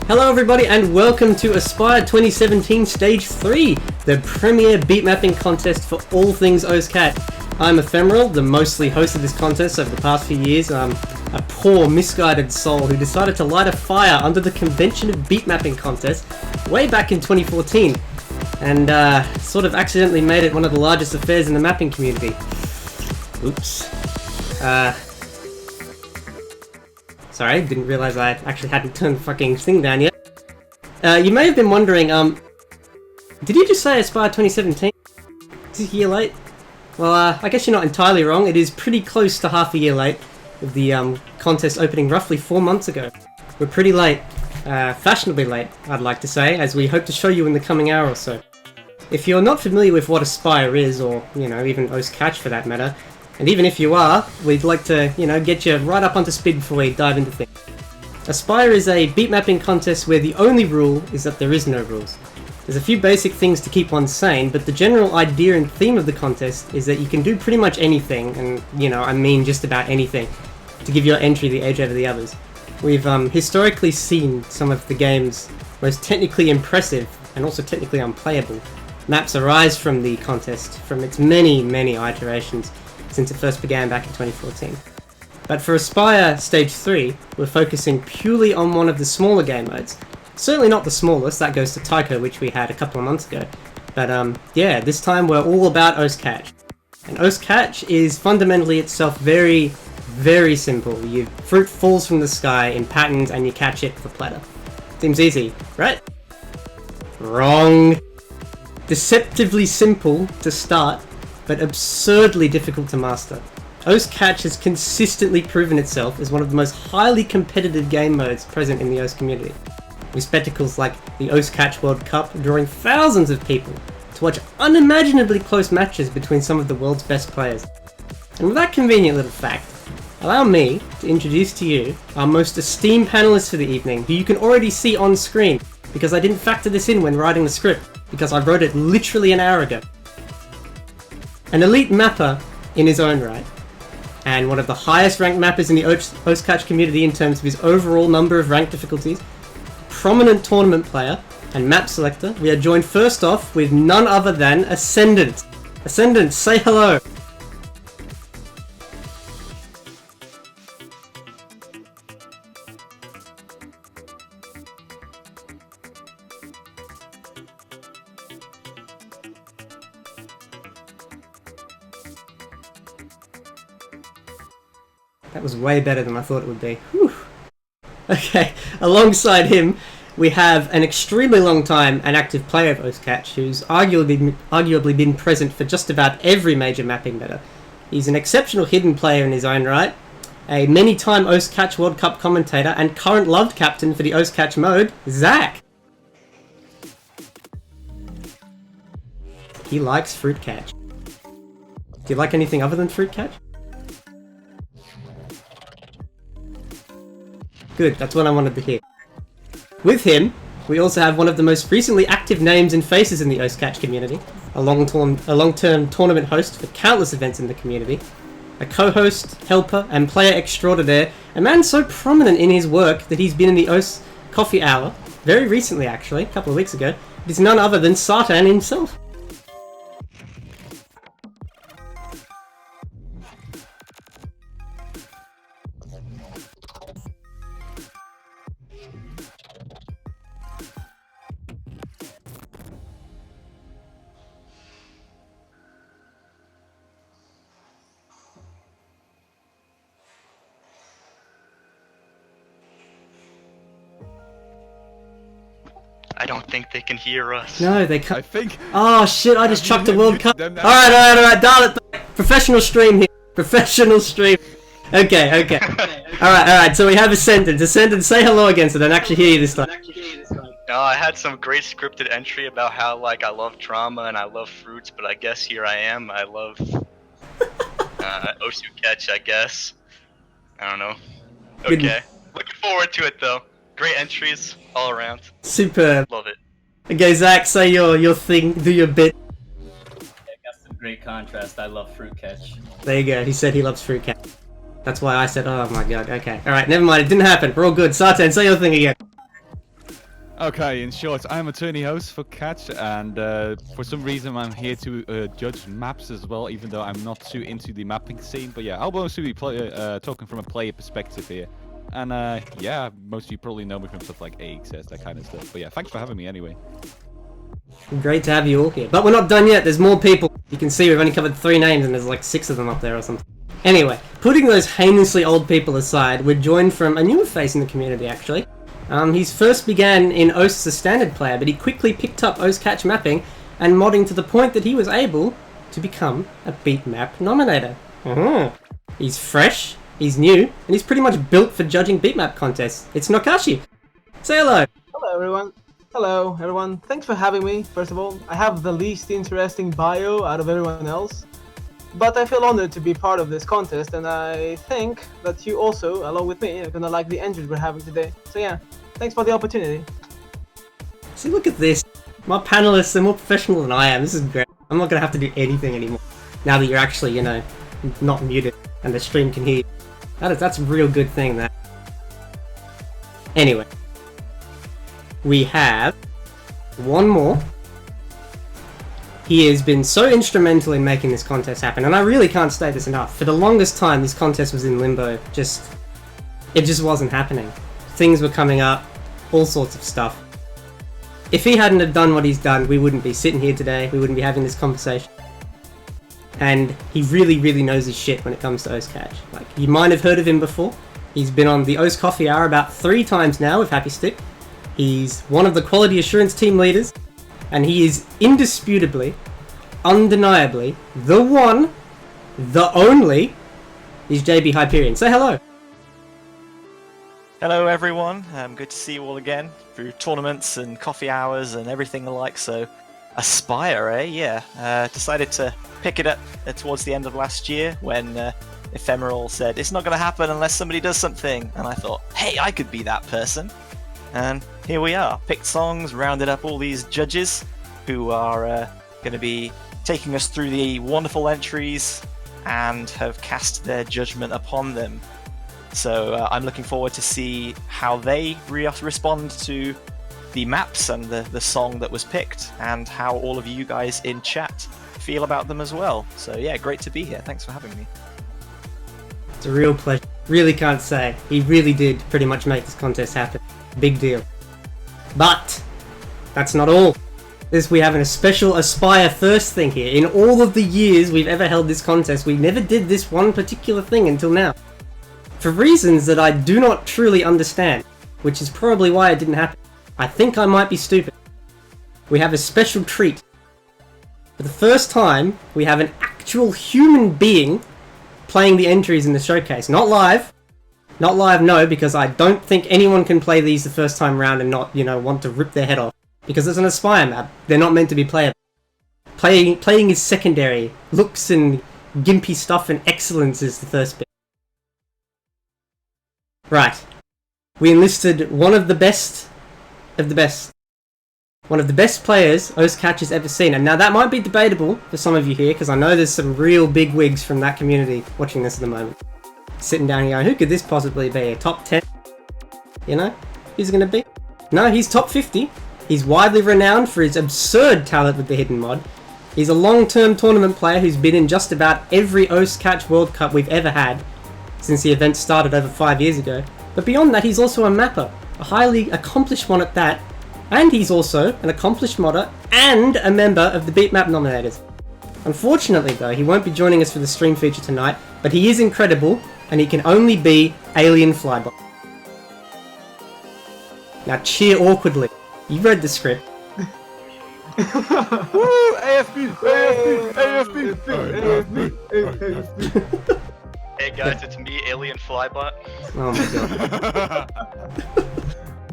Hello everybody and welcome to Aspire 2017 Stage 3, the premier beat mapping contest for all things OSCAT. I'm Ephemeral, the mostly host of this contest over the past few years. I'm a poor, misguided soul who decided to light a fire under the convention of beat mapping contest way back in 2014 and sort of accidentally made it one of the largest affairs in the mapping community. Oops. Sorry, didn't realize I actually hadn't turned the fucking thing down yet. You may have been wondering, did you just say Aspire 2017? Is it a year late? Well, I guess you're not entirely wrong. It is pretty close to half a year late, with the contest opening roughly 4 months ago. We're pretty late. Fashionably late, I'd like to say, as we hope to show you in the coming hour or so. If you're not familiar with what Aspire is, or, you know, even OSCatch for that matter, and even if you are, we'd like to, you know, get you right up onto speed before we dive into things. Aspire is a beat mapping contest where the only rule is that there is no rules. There's a few basic things to keep one sane, but the general idea and theme of the contest is that you can do pretty much anything, and, you know, I mean just about anything, to give your entry the edge over the others. We've historically seen some of the game's most technically impressive, and also technically unplayable, maps arise from the contest, from its many, many iterations, since it first began back in 2014. But for Aspire Stage 3, we're focusing purely on one of the smaller game modes. Certainly not the smallest, that goes to Taiko, which we had a couple of months ago. But yeah, this time we're all about OSCatch. And OSCatch is fundamentally itself very, very simple. Fruit falls from the sky in patterns and you catch it with a platter. Seems easy, right? Wrong. Deceptively simple to start, but absurdly difficult to master. OSCatch has consistently proven itself as one of the most highly competitive game modes present in the OS community, with spectacles like the OSCatch World Cup drawing thousands of people to watch unimaginably close matches between some of the world's best players. And with that convenient little fact, allow me to introduce to you our most esteemed panelists for the evening, who you can already see on screen, because I didn't factor this in when writing the script, because I wrote it literally an hour ago. An elite mapper in his own right, and one of the highest ranked mappers in the OSCatch community in terms of his overall number of ranked difficulties, prominent tournament player, and map selector, we are joined first off with none other than Ascendant. Ascendant, say hello! That was way better than I thought it would be. Whew. Okay, alongside him, we have an extremely long time and active player of OSCatch who's arguably been present for just about every major mapping meta. He's an exceptional hidden player in his own right, a many-time OSCatch World Cup commentator and current loved captain for the OSCatch mode, Zach. He likes fruit catch. Do you like anything other than fruit catch? Good, that's what I wanted to hear. With him, we also have one of the most recently active names and faces in the OSCatch community, a long-term tournament host for countless events in the community, a co-host, helper, and player extraordinaire, a man so prominent in his work that he's been in the OS Coffee Hour, very recently actually, a couple of weeks ago. It is none other than Satan himself. I don't think they can hear us. No, they can't. I think. Oh shit, I just chucked a World Cup. Alright, dial it back. Professional stream here. Professional stream. Okay. Alright, so we have Ascendant. Ascendant, say hello again so I don't actually hear you this time. No, I had some great scripted entry about how, like, I love drama and I love fruits, but I guess here I am. I love OSCatch, I guess. I don't know. Okay. Looking forward to it, though. Great entries all around. Superb. Love it. Okay, Zach, say your thing, do your bit. I got some great contrast. I love fruit catch. There you go, he said he loves fruit catch. That's why I said, oh my god, okay. Alright, never mind, it didn't happen. We're all good. Satan, say your thing again. Okay, in short, I'm attorney host for Catch, and for some reason I'm here to judge maps as well, even though I'm not too into the mapping scene. But yeah, I'll mostly be talking from a player perspective here. And yeah, most of you probably know me from stuff like AXS, that kind of stuff. But yeah, thanks for having me anyway. Great to have you all here. But we're not done yet, there's more people. You can see we've only covered 3 names and there's like 6 of them up there or something. Anyway, putting those heinously old people aside, we're joined from a newer face in the community actually. He first began in OS as a standard player, but he quickly picked up OS catch mapping and modding to the point that he was able to become a beat map nominator. He's fresh, he's new, and he's pretty much built for judging beat map contests. It's Nokashi. Say hello. Hello everyone. Hello everyone. Thanks for having me. First of all, I have the least interesting bio out of everyone else, but I feel honored to be part of this contest, and I think that you also, along with me, are gonna like the entries we're having today. So yeah, thanks for the opportunity. See, look at this. My panelists are more professional than I am. This is great. I'm not gonna have to do anything anymore. Now that you're actually, you know, not muted and the stream can hear you. That's a real good thing, that. Anyway. We have one more. He has been so instrumental in making this contest happen, and I really can't state this enough. For the longest time, this contest was in limbo. It just wasn't happening. Things were coming up, all sorts of stuff. If he hadn't have done what he's done, we wouldn't be sitting here today, we wouldn't be having this conversation. And he really, really knows his shit when it comes to OS Catch. Like, you might have heard of him before. He's been on the OS Coffee Hour about 3 times now with Happy Stick. He's one of the quality assurance team leaders, and he is indisputably, undeniably, the one, the only, is JB Hyperion. Say hello. Hello everyone, good to see you all again through tournaments and coffee hours and everything alike. So, Aspire, eh? Yeah, decided to pick it up towards the end of last year when Ephemeral said it's not going to happen unless somebody does something, and I thought, hey, I could be that person. And here we are, picked songs, rounded up all these judges who are going to be taking us through the wonderful entries and have cast their judgment upon them. So I'm looking forward to see how they respond to the maps and the song that was picked, and how all of you guys in chat feel about them as well. So yeah, great to be here. Thanks for having me. It's a real pleasure. Really can't say. He really did pretty much make this contest happen. Big deal. But that's not all. We have a special Aspire first thing here. In all of the years we've ever held this contest, we never did this one particular thing until now. For reasons that I do not truly understand, which is probably why it didn't happen. I think I might be stupid. We have a special treat. For the first time, we have an actual human being playing the entries in the showcase. Not live. Not live, no, because I don't think anyone can play these the first time round and not, you know, want to rip their head off. Because it's an Aspire map. They're not meant to be playable. Playing is secondary. Looks and gimpy stuff and excellence is the first bit. Right. We enlisted one of the best of the best. One of the best players OS Catch has ever seen. And now that might be debatable for some of you here, because I know there's some real big wigs from that community watching this at the moment. Sitting down here going, who could this possibly be? A top 10? You know? Who's it going to be? No, he's top 50. He's widely renowned for his absurd talent with the hidden mod. He's a long-term tournament player who's been in just about every OS Catch World Cup we've ever had, since the event started over 5 years ago. But beyond that, he's also a mapper, a highly accomplished one at that, and he's also an accomplished modder and a member of the Beatmap nominators. Unfortunately though, he won't be joining us for the stream feature tonight, but he is incredible, and he can only be Alien Flybot. Now cheer awkwardly. You read the script. Woo! AFB! AFB! AFB! AFB! Hey guys, it's me, Alien Flybot. Oh my god.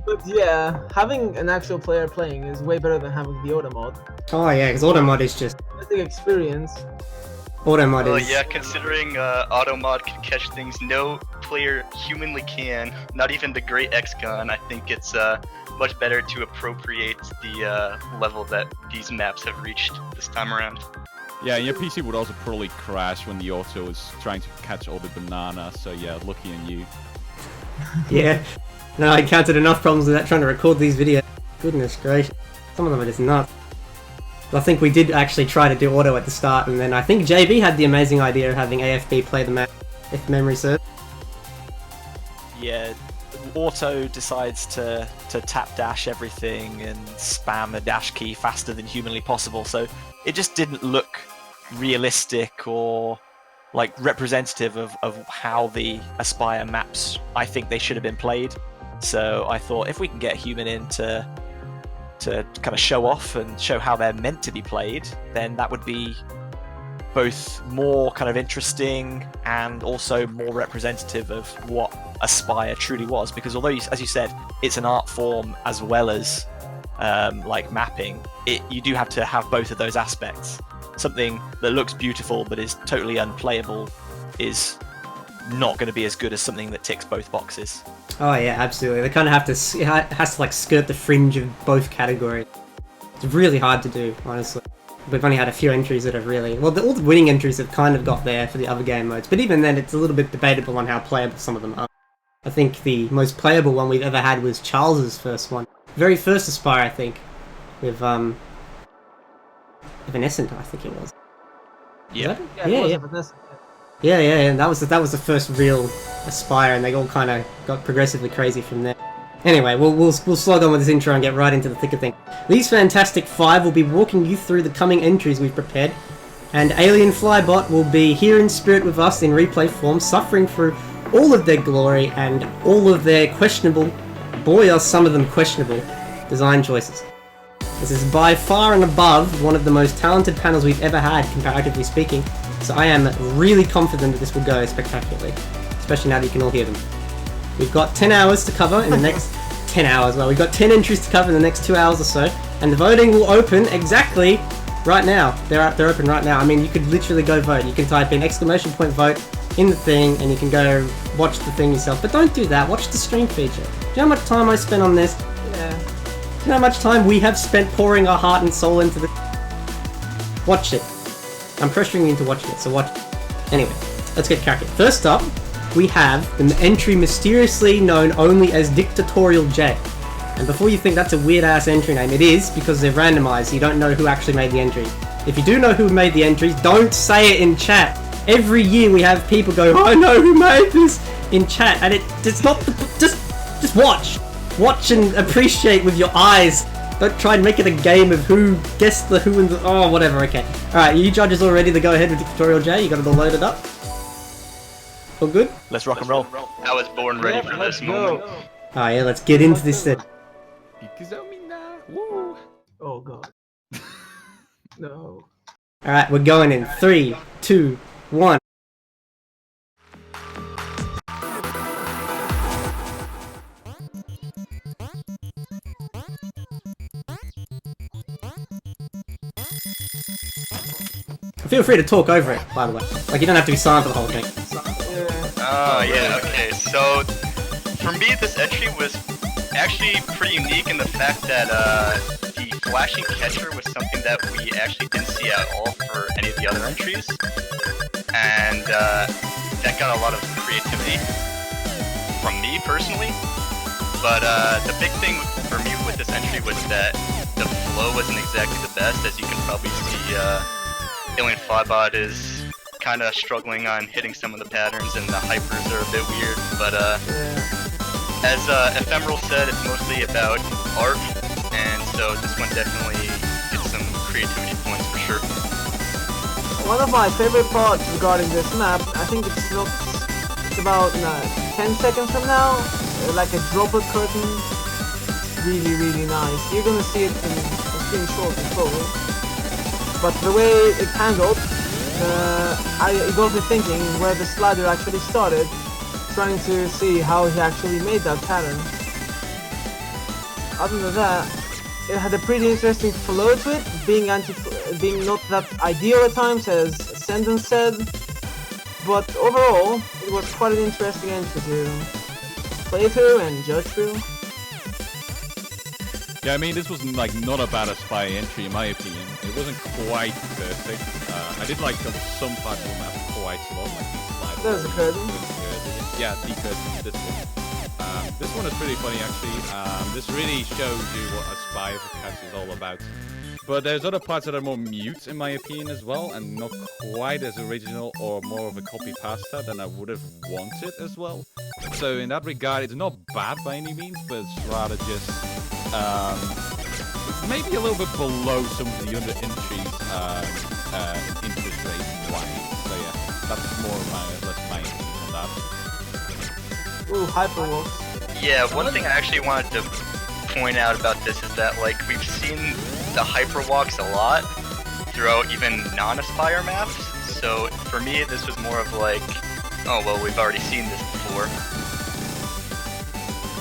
But yeah, having an actual player playing is way better than having the auto mod. Oh yeah, because auto mod is just... The experience. Auto mod Oh is... yeah, considering auto mod can catch things no player humanly can, not even the great X-Gun, I think it's much better to appropriate the level that these maps have reached this time around. Yeah, and your PC would also probably crash when the auto is trying to catch all the bananas, so yeah, lucky on you. Yeah. No, I encountered enough problems with that trying to record these videos. Goodness gracious. Some of them are just nuts. I think we did actually try to do auto at the start, and then I think JB had the amazing idea of having AFB play the map, if memory serves. Yeah, auto decides to tap dash everything and spam the dash key faster than humanly possible, so it just didn't look realistic or like representative of how the Aspire maps I think they should have been played. So I thought if we can get human in to kind of show off and show how they're meant to be played, then that would be both more kind of interesting and also more representative of what Aspire truly was. Because although, as you said, it's an art form as well as like mapping, you do have to have both of those aspects. Something that looks beautiful but is totally unplayable is not going to be as good as something that ticks both boxes. Oh yeah, absolutely. They kind of have to, it has to like skirt the fringe of both categories. It's really hard to do, honestly. We've only had a few entries that have really, well, all the winning entries have kind of got there for the other game modes, but even then it's a little bit debatable on how playable some of them are. I think the most playable one we've ever had was Charles's first one. Very first Aspire, I think, with Evanescent, I think it was. Yeah. Yeah, and that was the first real Aspire, and they all kind of got progressively crazy from there. Anyway, we'll slog on with this intro and get right into the thick of things. These Fantastic Five will be walking you through the coming entries we've prepared, and Alien Flybot will be here in spirit with us in replay form, suffering through all of their glory and all of their questionable, boy are some of them questionable, design choices. This is by far and above one of the most talented panels we've ever had, comparatively speaking, so I am really confident that this will go spectacularly, especially now that you can all hear them. We've got 10 hours to cover in the next 10 hours. Well, we've got 10 entries to cover in the next 2 hours or so, and the voting will open exactly right now. They're open right now. I mean, you could literally go vote. You can type in !vote in the thing, and you can go watch the thing yourself. But don't do that. Watch the stream feature. Do you know how much time I spent on this? Yeah. Do you know how much time we have spent pouring our heart and soul into this? Watch it. I'm pressuring you into watching it, so watch it. Anyway, let's get cracking. First up, we have the entry mysteriously known only as Dictatorial J. And before you think that's a weird-ass entry name, it is, because they're randomized, so you don't know who actually made the entry. If you do know who made the entries, don't say it in chat. Every year we have people go, I know who made this, in chat, and it's not the... Just watch. Watch and appreciate with your eyes. Don't try and make it a game of who guessed the who and the... Oh, whatever, okay. Alright, you judges all ready to go ahead with Dictatorial J? You got it all loaded up? All good? Let's rock and roll. I was born ready for this moment. Alright, yeah, let's get into this then. Oh god. No. Alright, we're going in 3, 2, 1. Feel free to talk over it, by the way. Like, you don't have to be silent for the whole thing. Oh, yeah, okay. So, for me, this entry was actually pretty unique in the fact that the flashing catcher was something that we actually didn't see at all for any of the other entries. And that got a lot of creativity from me, personally. But the big thing for me with this entry was that the flow wasn't exactly the best. As you can probably see, Alien Flybot is kind of struggling on hitting some of the patterns, and the hypers are a bit weird, but as Ephemeral said, it's mostly about art, and so this one definitely gets some creativity points for sure. One of my favorite parts regarding this map, I think it's about 10 seconds from now, like a droplet curtain. Really, really nice. You're gonna see it in a screen shortly, probably. But the way it handled, it got me thinking where the slider actually started, trying to see how he actually made that pattern. Other than that, it had a pretty interesting flow to it, being not that ideal at times, as Sendon said, but overall, it was quite an interesting entry to play through and judge through. Yeah, I mean, this was like not a bad Aspire entry in my opinion. It wasn't quite perfect. I did like some parts of the map quite a lot, like these slides. There's a curtain. Yeah, the curtain. This one. This one is pretty funny actually. This really shows you what Aspire for Catch is all about. But there's other parts that are more mute in my opinion as well, and not quite as original or more of a copy pasta than I would have wanted as well. So in that regard, it's not bad by any means, but it's rather just maybe a little bit below some of the other entries interest rate wise. So yeah, that's more of my opinion on that. Ooh, Hyperwolf. Yeah, one thing I actually wanted to point out about this is that, like, we've seen the hyperwalks a lot throughout even non-Aspire maps, so for me this was more of like, oh well, we've already seen this before.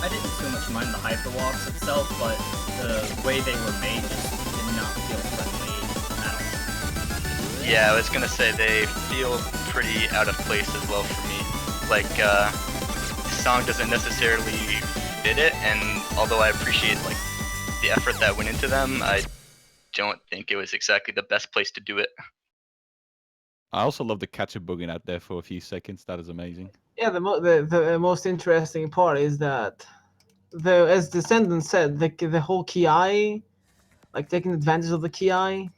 I didn't too much mind the hyperwalks itself, but the way they were made just did not feel friendly at all. Yeah, I was gonna say they feel pretty out of place as well for me. Like, the song doesn't necessarily fit it, and although I appreciate like the effort that went into them, I don't think it was exactly the best place to do it. I also love the catcher bugging out there for a few seconds. That is amazing. Yeah, the most interesting part is that, as Descendant said, the whole Ki, like taking advantage of the Ki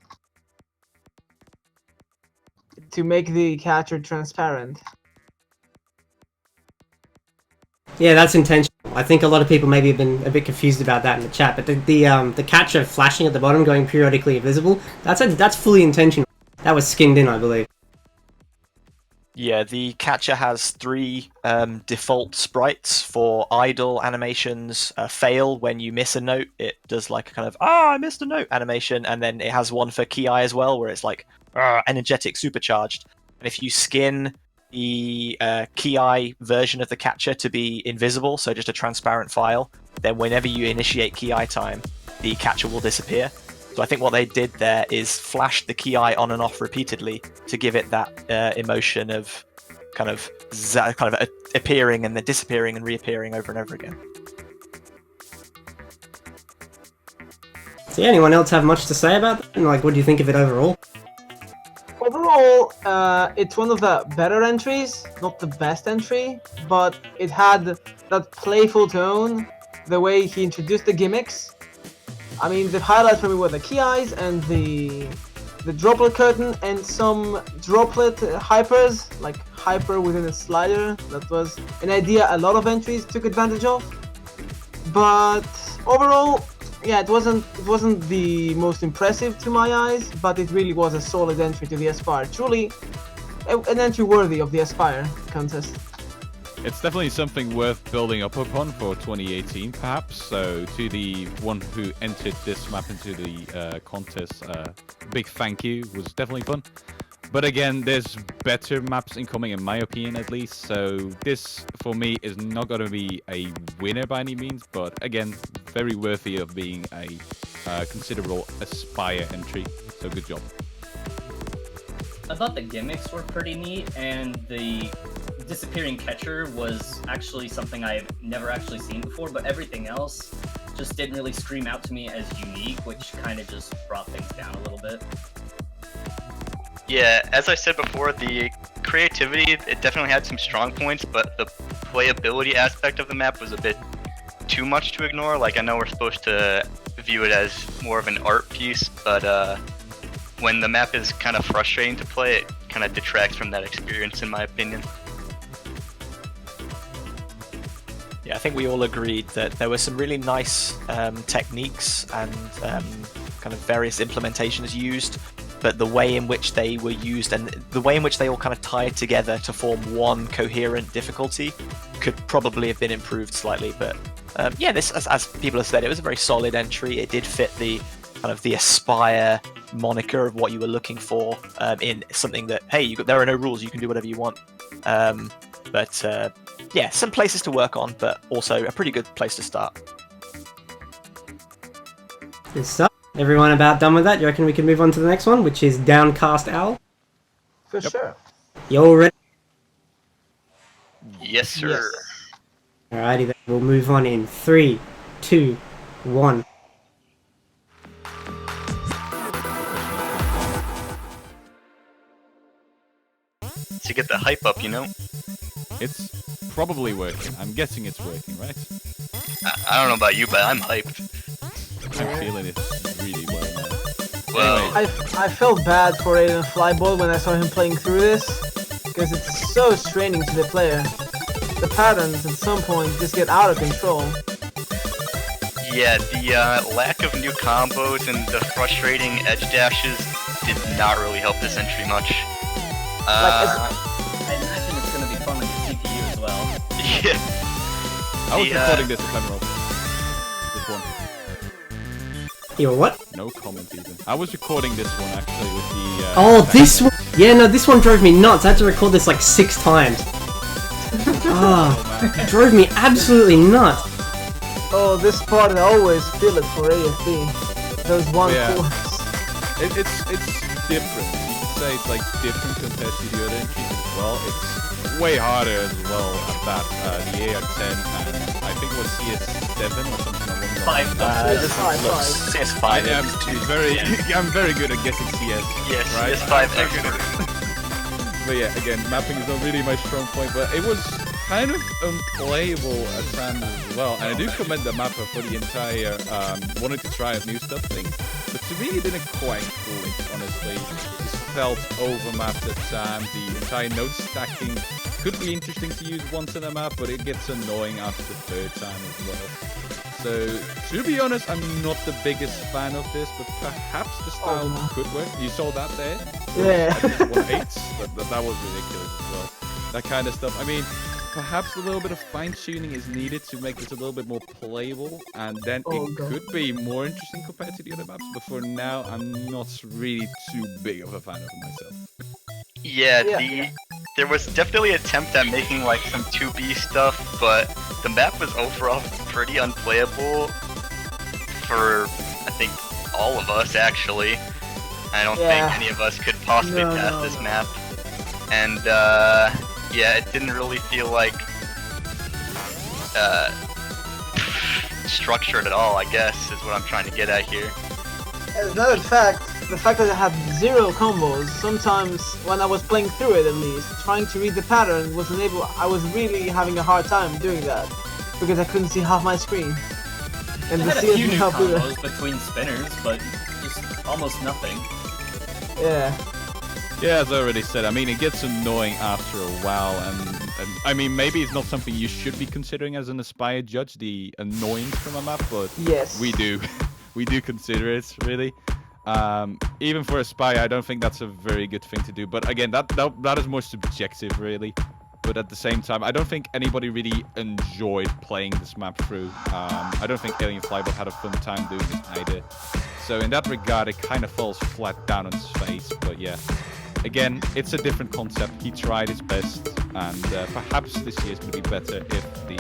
to make the catcher transparent. Yeah, that's intentional. I think a lot of people maybe have been a bit confused about that in the chat, but the catcher flashing at the bottom, going periodically invisible, that's fully intentional. That was skinned in, I believe. Yeah, the catcher has 3 default sprites for idle animations. Fail when you miss a note, it does like a kind of I missed a note animation, and then it has one for Ki as well, where it's like energetic supercharged. And if you skin the Ki version of the catcher to be invisible, so just a transparent file, then whenever you initiate Ki time, the catcher will disappear. So I think what they did there is flash the Ki on and off repeatedly to give it that emotion of kind of appearing and then disappearing and reappearing over and over again. So yeah, anyone else have much to say about that? And like, what do you think of it overall? Overall, it's one of the better entries, not the best entry, but it had that playful tone, the way he introduced the gimmicks. I mean, the highlights for me were the Ki's and the droplet curtain and some droplet hypers, like hyper within a slider. That was an idea a lot of entries took advantage of. But overall, yeah, it wasn't the most impressive to my eyes, but it really was a solid entry to the Aspire. Truly, an entry worthy of the Aspire contest. It's definitely something worth building up upon for 2018, perhaps. So to the one who entered this map into the contest, big thank you. It was definitely fun. But again, there's better maps incoming, in my opinion, at least. So this, for me, is not going to be a winner by any means. But again, very worthy of being a considerable Aspire entry. So good job. I thought the gimmicks were pretty neat, and the disappearing catcher was actually something I've never actually seen before, but everything else just didn't really scream out to me as unique, which kind of just brought things down a little bit. Yeah, as I said before, the creativity, it definitely had some strong points, but the playability aspect of the map was a bit too much to ignore. Like, I know we're supposed to view it as more of an art piece, but when the map is kind of frustrating to play, it kind of detracts from that experience, in my opinion. Yeah, I think we all agreed that there were some really nice techniques and kind of various implementations used, but the way in which they were used and the way in which they all kind of tied together to form one coherent difficulty could probably have been improved slightly. But yeah, this, as people have said, it was a very solid entry. It did fit the kind of the Aspire moniker of what you were looking for in something that, hey, there are no rules, you can do whatever you want. But yeah, some places to work on, but also a pretty good place to start. Good stuff. Everyone about done with that? You reckon we can move on to the next one, which is Downcast Owl? For sure. You all ready? Yes, sir. Yes. Alrighty then, we'll move on in 3, 2, 1. To get the hype up, you know? It's probably working. I'm guessing it's working, right? I don't know about you, but I'm hyped. I'm feeling it really well now. Well, I felt bad for Aiden Flyball when I saw him playing through this, because it's so straining to the player. The patterns at some point just get out of control. yeah, the lack of new combos and the frustrating edge dashes did not really help this entry much. I imagine it's going to be fun on your CPU as well. Yeah. I was The, recording this if I'm wrong. This one. You what? No comment even. I was recording this one actually with the. Oh, this one. Yeah, no, this one drove me nuts. I had to record this like 6 times. Ah, it drove me absolutely nuts. Oh, this part I always feel it for AFB. Those one Yeah. fours. It's different. You could say it's like different compared to the other entries as well. It's way harder as well at that. The AR10 and I think it was CS7 or something along those lines. This Five. looks CS5. I am very, I'm very good at guessing CS. Yes, right? CS5 I'm very good at expert. But yeah, again, mapping is not really my strong point, but it was kind of unplayable at times as well. And I do commend the mapper for the entire wanting to try out new stuff thing. But to me, it didn't quite click, honestly. It felt overmapped at times. The entire node stacking could be interesting to use once in a map, but it gets annoying after the 3rd time as well. So, to be honest, I'm not the biggest fan of this, but perhaps the style could work. You saw that there? Yeah. 1/8. That was ridiculous as well. That kind of stuff. I mean, perhaps a little bit of fine-tuning is needed to make this a little bit more playable, and then it could be more interesting compared to the other maps, but for now, I'm not really too big of a fan of it myself. Yeah, there was definitely an attempt at making like some 2B stuff, but the map was overall pretty unplayable for, I think, all of us actually. I don't think any of us could possibly pass this map. And yeah, it didn't really feel like structured at all, I guess, is what I'm trying to get at here. As a matter of fact, the fact that I had 0 combos, sometimes when I was playing through it at least, trying to read the pattern wasn't able, I was really having a hard time doing that, because I couldn't see half my screen. And I the had a CS few new helped with it. combos between spinners, but just almost nothing. Yeah. Yeah, as I already said, I mean, it gets annoying after a while, and I mean, maybe it's not something you should be considering as an Aspire judge, the annoyance from a map, but Yes. we do. We do consider it, really. Even for Aspire, I don't think that's a very good thing to do, but again, that is more subjective, really. But at the same time, I don't think anybody really enjoyed playing this map through. I don't think Alien Flybot had a fun time doing it either. So in that regard, it kind of falls flat down on its face, but yeah. Again, it's a different concept. He tried his best, and perhaps this year is going to be better if the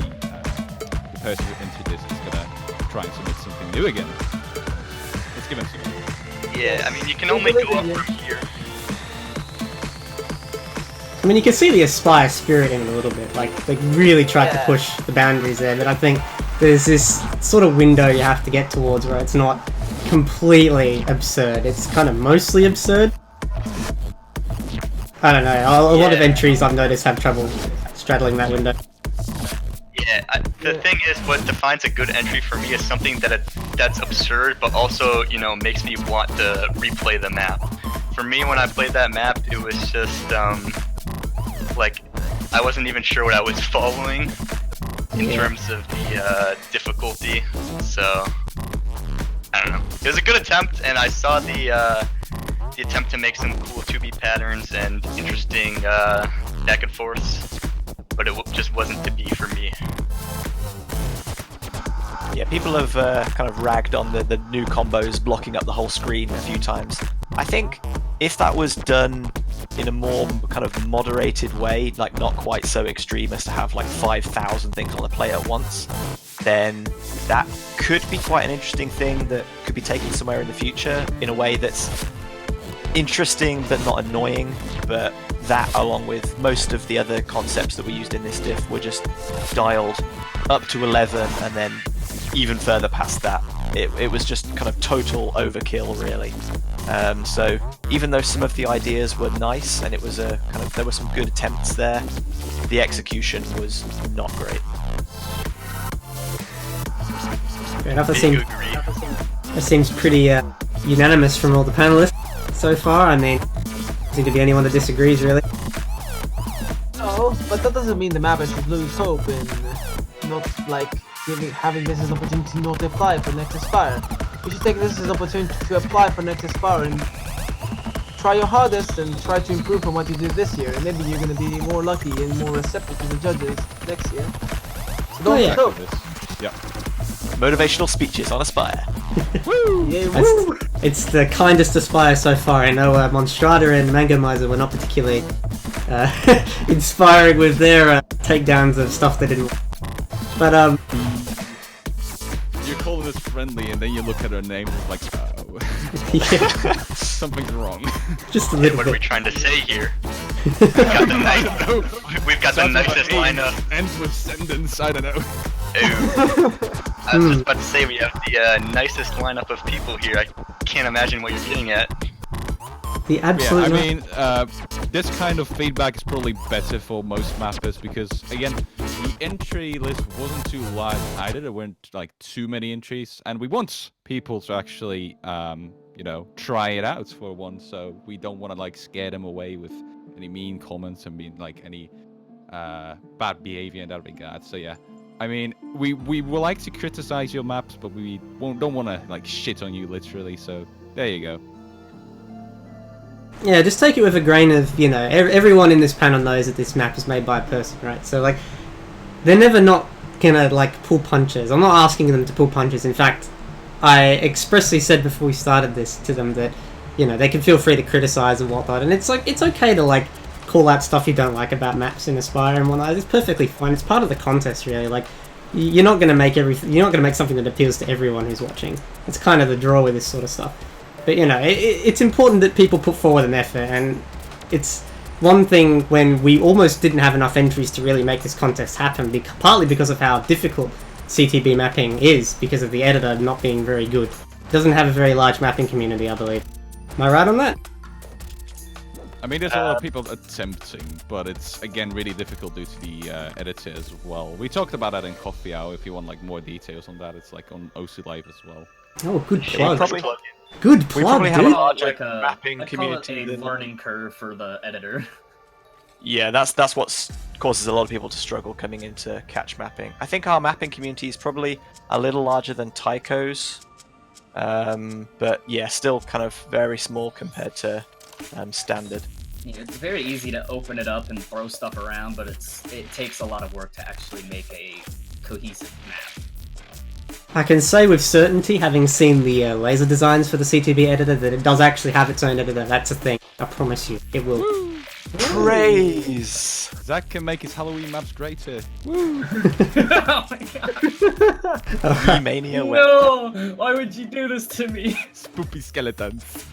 person who entered this is going to try and submit something new again. Let's give him some. Yeah, I mean, you can only go up from here. I mean, you can see the Aspire spirit in it a little bit. Like, they really tried to push the boundaries there, but I think there's this sort of window you have to get towards where it's not completely absurd. It's kind of mostly absurd. I don't know, a lot of entries I've noticed have trouble straddling that window. Yeah, the thing is, what defines a good entry for me is something that's absurd, but also, you know, makes me want to replay the map. For me, when I played that map, it was just, like, I wasn't even sure what I was following in terms of the difficulty, so, I don't know. It was a good attempt, and I saw the attempt to make some cool 2B patterns and interesting back and forths, but it just wasn't to be for me. Yeah, people have kind of ragged on the new combos blocking up the whole screen a few times. I think if that was done in a more kind of moderated way, like not quite so extreme as to have like 5,000 things on the play at once, then that could be quite an interesting thing that could be taken somewhere in the future in a way that's interesting but not annoying. But that, along with most of the other concepts that we used in this diff, were just dialed up to 11 and then even further past that. It was just kind of total overkill, really. So even though some of the ideas were nice and it was a kind of there were some good attempts there, the execution was not great. Fair enough. Do you agree? That seems pretty unanimous from all the panelists so far. I mean, doesn't seem to be anyone that disagrees really. No, but that doesn't mean the mapper should lose hope in not like having this as an opportunity to not apply for next Aspire. You should take this as an opportunity to apply for next Aspire and try your hardest and try to improve on what you did this year. And maybe you're gonna be more lucky and more receptive to the judges next year. So don't lose hope. Yeah. Motivational speeches on Aspire. Woo! Yeah, woo! It's the kindest Aspire so far. I know Monstrata and Mango Miser were not particularly inspiring with their takedowns of stuff they didn't. But You're calling us friendly, and then you look at her name and it's like, oh, yeah, something's wrong. just a little What are we bit. trying to say here? We've got the nicest lineup. Ends with sentence. I don't know. Ooh. I was just about to say we have the nicest lineup of people here. I can't imagine what you're getting at. The absolute. Yeah, I mean, this kind of feedback is probably better for most mappers because, again, the entry list wasn't too large either. There weren't like too many entries, and we want people to actually, you know, try it out for once. So we don't want to like scare them away with any mean comments and being like any bad behavior in that regard. So yeah. I mean, we would like to criticize your maps, but we don't want to like shit on you literally. So there you go. Yeah, just take it with a grain of, you know, everyone in this panel knows that this map is made by a person, right? So like, they're never not gonna like pull punches. I'm not asking them to pull punches. In fact, I expressly said before we started this to them that, you know, they can feel free to criticize and whatnot, and it's like it's okay to like call out stuff you don't like about maps in Aspire and whatnot. It's perfectly fine. It's part of the contest, really. Like, you're not gonna make you're not gonna make something that appeals to everyone who's watching. It's kind of the draw with this sort of stuff. But you know, it's important that people put forward an effort, and it's one thing when we almost didn't have enough entries to really make this contest happen, partly because of how difficult CTB mapping is, because of the editor not being very good. It doesn't have a very large mapping community, I believe. Am I right on that? I mean, there's a lot of people attempting, but it's, again, really difficult due to the editor as well. We talked about that in Coffee Hour. If you want like more details on that, it's like on OC Live as well. Oh, good plug. Probably, Good we plug, probably have a dude. larger Like a mapping I community call it a than learning curve for the editor. Yeah, that's what causes a lot of people to struggle coming into catch mapping. I think our mapping community is probably a little larger than Tycho's, but yeah, still kind of very small compared to standard. Yeah, it's very easy to open it up and throw stuff around, but it takes a lot of work to actually make a cohesive map. I can say with certainty, having seen the laser designs for the CTB editor, that it does actually have its own editor. That's a thing. I promise you, it will. Praise! Zach can make his Halloween maps greater. Oh my god! Mania No! Why would you do this to me? Spoopy skeletons.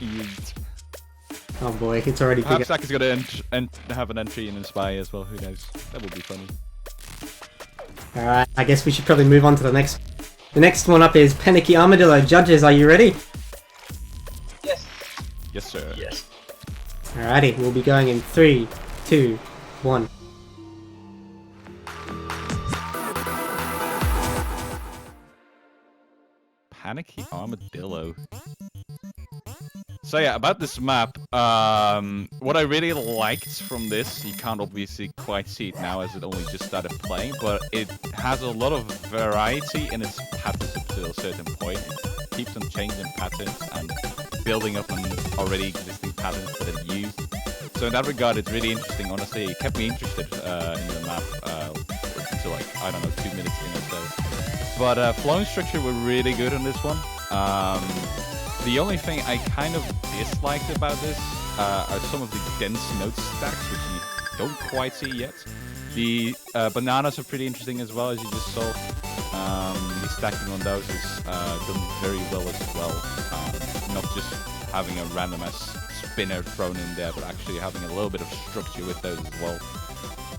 Oh boy, it's already big. Perhaps Zach is going to have an entry in Inspire as well. Who knows? That would be funny. Alright, I guess we should probably move on to the next. The next one up is Panicky Armadillo. Judges, are you ready? Yes. Yes, sir. Yes. Alrighty, we'll be going in 3, 2, 1. Panicky Armadillo. So yeah, about this map, what I really liked from this, you can't obviously quite see it now as it only just started playing, but it has a lot of variety in its patterns up to a certain point. It keeps on changing patterns and building up on already existing patterns that it used. So in that regard, it's really interesting. Honestly, it kept me interested in the map until like, I don't know, 2 minutes in or so. But flow and structure were really good on this one. The only thing I kind of disliked about this are some of the dense note stacks, which you don't quite see yet. The bananas are pretty interesting as well, as you just saw. The stacking on those is done very well as well. Not just having a random ass spinner thrown in there, but actually having a little bit of structure with those as well.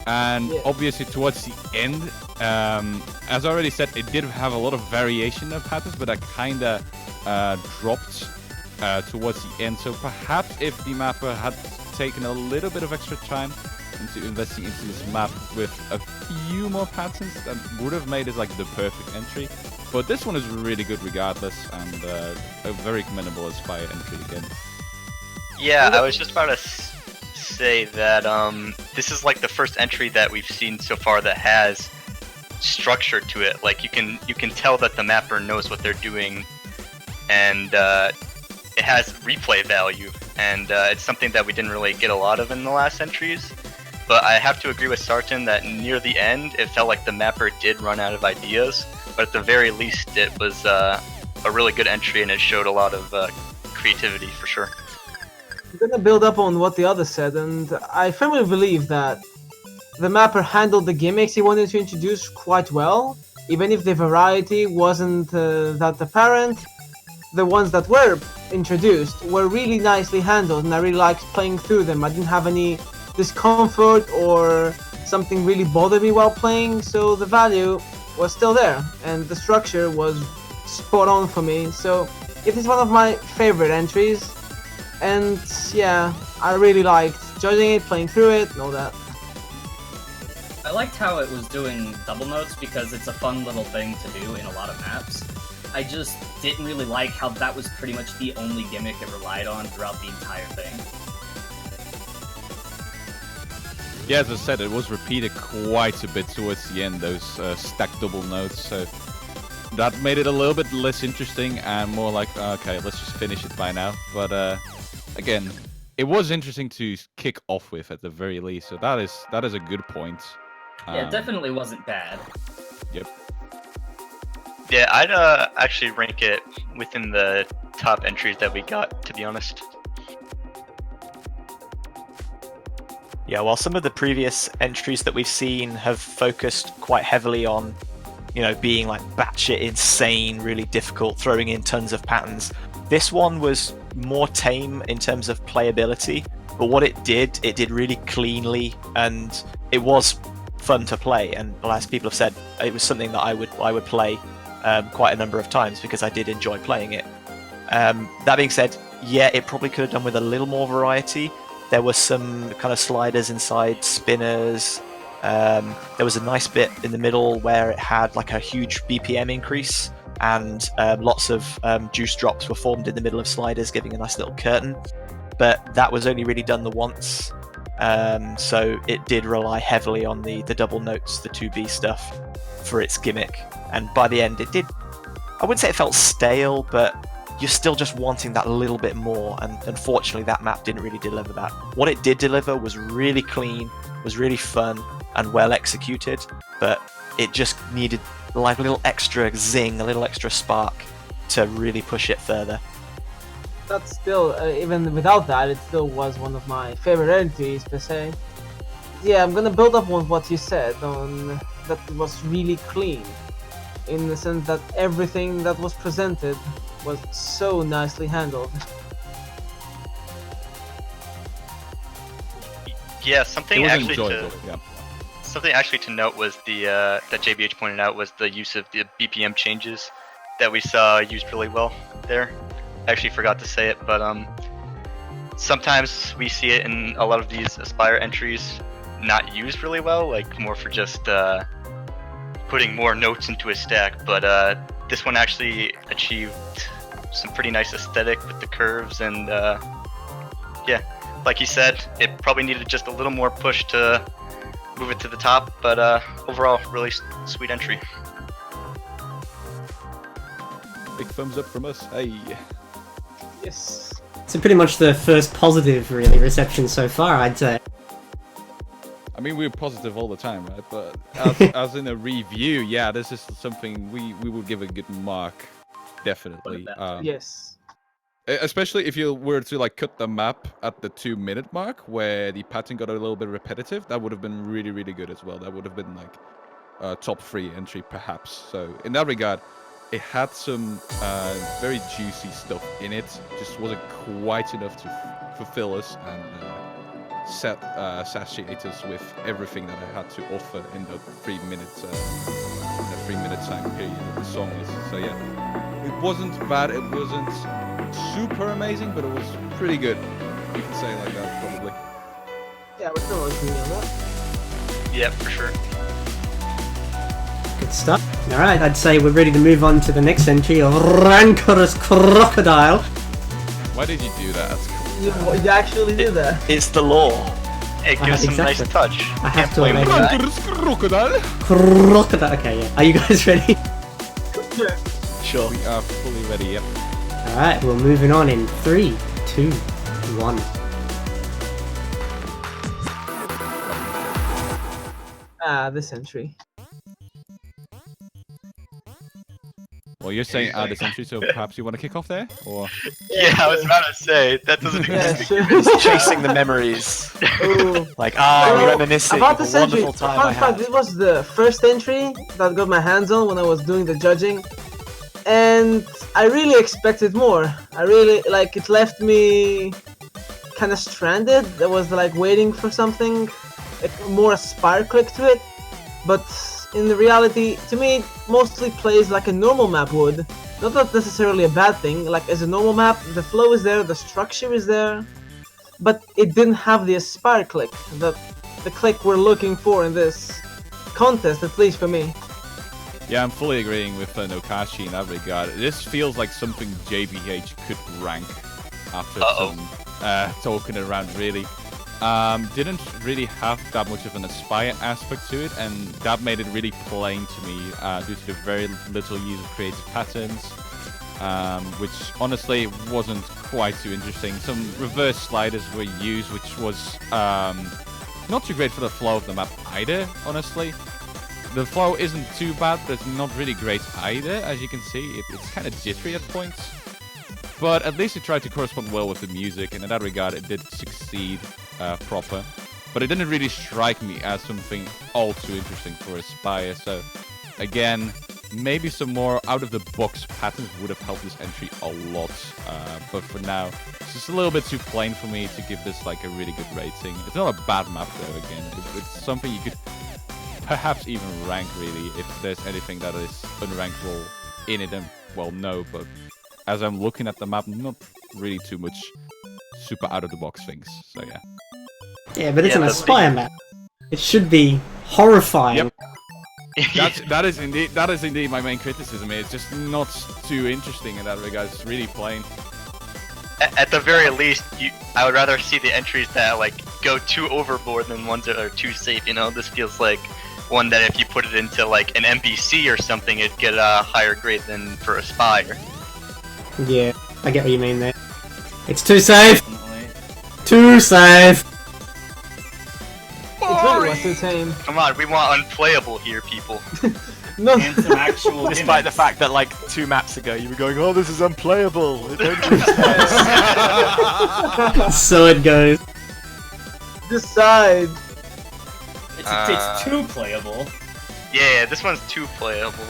And obviously towards the end, as I already said, it did have a lot of variation of patterns, but I kind of dropped towards the end. So perhaps if the mapper had taken a little bit of extra time into investing into this map with a few more patterns, that would have made it like the perfect entry. But this one is really good regardless, and a very commendable Aspire entry again. Yeah, I was just about to say that this is like the first entry that we've seen so far that has structure to it. Like you can tell that the mapper knows what they're doing, and it has replay value, and it's something that we didn't really get a lot of in the last entries. But I have to agree with Sarton that near the end, it felt like the mapper did run out of ideas. But at the very least, it was a really good entry, and it showed a lot of creativity for sure. I'm gonna build up on what the others said, and I firmly believe that the mapper handled the gimmicks he wanted to introduce quite well. Even if the variety wasn't that apparent, the ones that were introduced were really nicely handled, and I really liked playing through them. I didn't have any discomfort or something really bothered me while playing, so the value was still there, and the structure was spot on for me. So it is one of my favorite entries, and yeah, I really liked judging it, playing through it, and all that. I liked how it was doing double notes because it's a fun little thing to do in a lot of maps. I just didn't really like how that was pretty much the only gimmick it relied on throughout the entire thing. Yeah, as I said, it was repeated quite a bit towards the end, those stacked double notes, so that made it a little bit less interesting and more like, okay, let's just finish it by now. But again, it was interesting to kick off with at the very least, so that is a good point. Yeah, it definitely wasn't bad. Yep. Yeah, I'd actually rank it within the top entries that we got, to be honest. Yeah, while some of the previous entries that we've seen have focused quite heavily on, you know, being like batshit insane, really difficult, throwing in tons of patterns, this one was more tame in terms of playability. But what it did really cleanly, and it was fun to play. And as people have said, it was something that I would play quite a number of times because I did enjoy playing it. That being said, yeah, it probably could have done with a little more variety. There were some kind of sliders inside, spinners. There was a nice bit in the middle where it had like a huge BPM increase, and lots of juice drops were formed in the middle of sliders, giving a nice little curtain. But that was only really done the once, so it did rely heavily on the double notes, the 2B stuff, for its gimmick. And by the end, it did, I wouldn't say it felt stale, but you're still just wanting that little bit more, and unfortunately that map didn't really deliver that. What it did deliver was really clean, was really fun, and well executed, but it just needed like a little extra zing, a little extra spark to really push it further. That's still, even without that, it still was one of my favorite entries per se. Yeah, I'm gonna build up on what you said, on that it was really clean, in the sense that everything that was presented was so nicely handled. Yeah, something It was actually enjoyable, yeah. something actually to note was the that JBH pointed out was the use of the BPM changes that we saw used really well there. I actually forgot to say it, but sometimes we see it in a lot of these Aspire entries not used really well, like more for just putting more notes into a stack, but this one actually achieved some pretty nice aesthetic with the curves, and yeah, like you said, it probably needed just a little more push to move it to the top, but overall, really sweet entry. Big thumbs up from us. Hey. Yes. So pretty much the first positive, really, reception so far, I'd say. I mean, we're positive all the time, right? But as in a review, yeah, this is something we would give a good mark, definitely. Yes. Especially if you were to like cut the map at the 2-minute mark, where the pattern got a little bit repetitive, that would have been really, really good as well. That would have been like top 3 entry, perhaps. So in that regard, it had some very juicy stuff in it. Just wasn't quite enough to fulfill us and satiate us with everything that I had to offer in the 3 minutes, in the 3-minute time period of the song is. So yeah, it wasn't bad. It wasn't super amazing, but it was pretty good. You can say it like that, probably. Yeah, we're still agree on that. Yeah, for sure. Good stuff. Alright, I'd say we're ready to move on to the next entry, Rancorous Crocodile. Why did you do that? You actually did that. It's the law. It gives some exactly. nice touch. I have Can't to blame admit that. Rancorous Crocodile. Crocodile. Okay, yeah. Are you guys ready? Sure. We are fully ready, yep. Alright, we're moving on in 3, 2, 1. This entry. Well, you're saying this entry, so perhaps you want to kick off there? Or Yeah, I was about to say, that doesn't Yeah, exist. sure. It's chasing the memories. Ooh. Like, So, reminiscing about of this a entry, wonderful time I fun fact, had. this was the first entry that I got my hands on when I was doing the judging, and I really expected more. I really, like, it left me kind of stranded. I was like waiting for something, more Aspire click to it, but in the reality, to me, it mostly plays like a normal map would. Not that necessarily a bad thing, like as a normal map, the flow is there, the structure is there, but it didn't have the Aspire click, the click we're looking for in this contest, at least for me. yeah, I'm fully agreeing with Nokashi in that regard. This feels like something JBH could rank after some talking around, really. Didn't really have that much of an Aspire aspect to it, and that made it really plain to me due to the very little use of creative patterns, which honestly wasn't quite too interesting. Some reverse sliders were used, which was not too great for the flow of the map either, honestly. The flow isn't too bad, but it's not really great either. As you can see, it's kind of jittery at points. But at least it tried to correspond well with the music, and in that regard it did succeed proper. But it didn't really strike me as something all too interesting for Aspire, so again, maybe some more out-of-the-box patterns would have helped this entry a lot. But for now, it's just a little bit too plain for me to give this like a really good rating. It's not a bad map though, again. It's something you could perhaps even rank, really, if there's anything that is unrankable in it, then, well, no, but as I'm looking at the map, not really too much super out-of-the-box things, so yeah. Yeah, but it's Yeah, an the Aspire map. It should be horrifying. Yep. That is indeed my main criticism. It's just not too interesting in that regard. It's really plain. At the very least, I would rather see the entries that like go too overboard than ones that are too safe. You know, this feels like one that if you put it into like an NPC or something, it'd get a higher grade than for Aspire. Yeah, I get what you mean there. It's too safe! Definitely. Too safe! It really was too tame. Come on, we want unplayable here, people. No, And some actual Despite the gimmicks. fact that like 2 maps ago you were going, oh, this is unplayable. It So it goes. decide. It's too playable. Yeah, this one's too playable.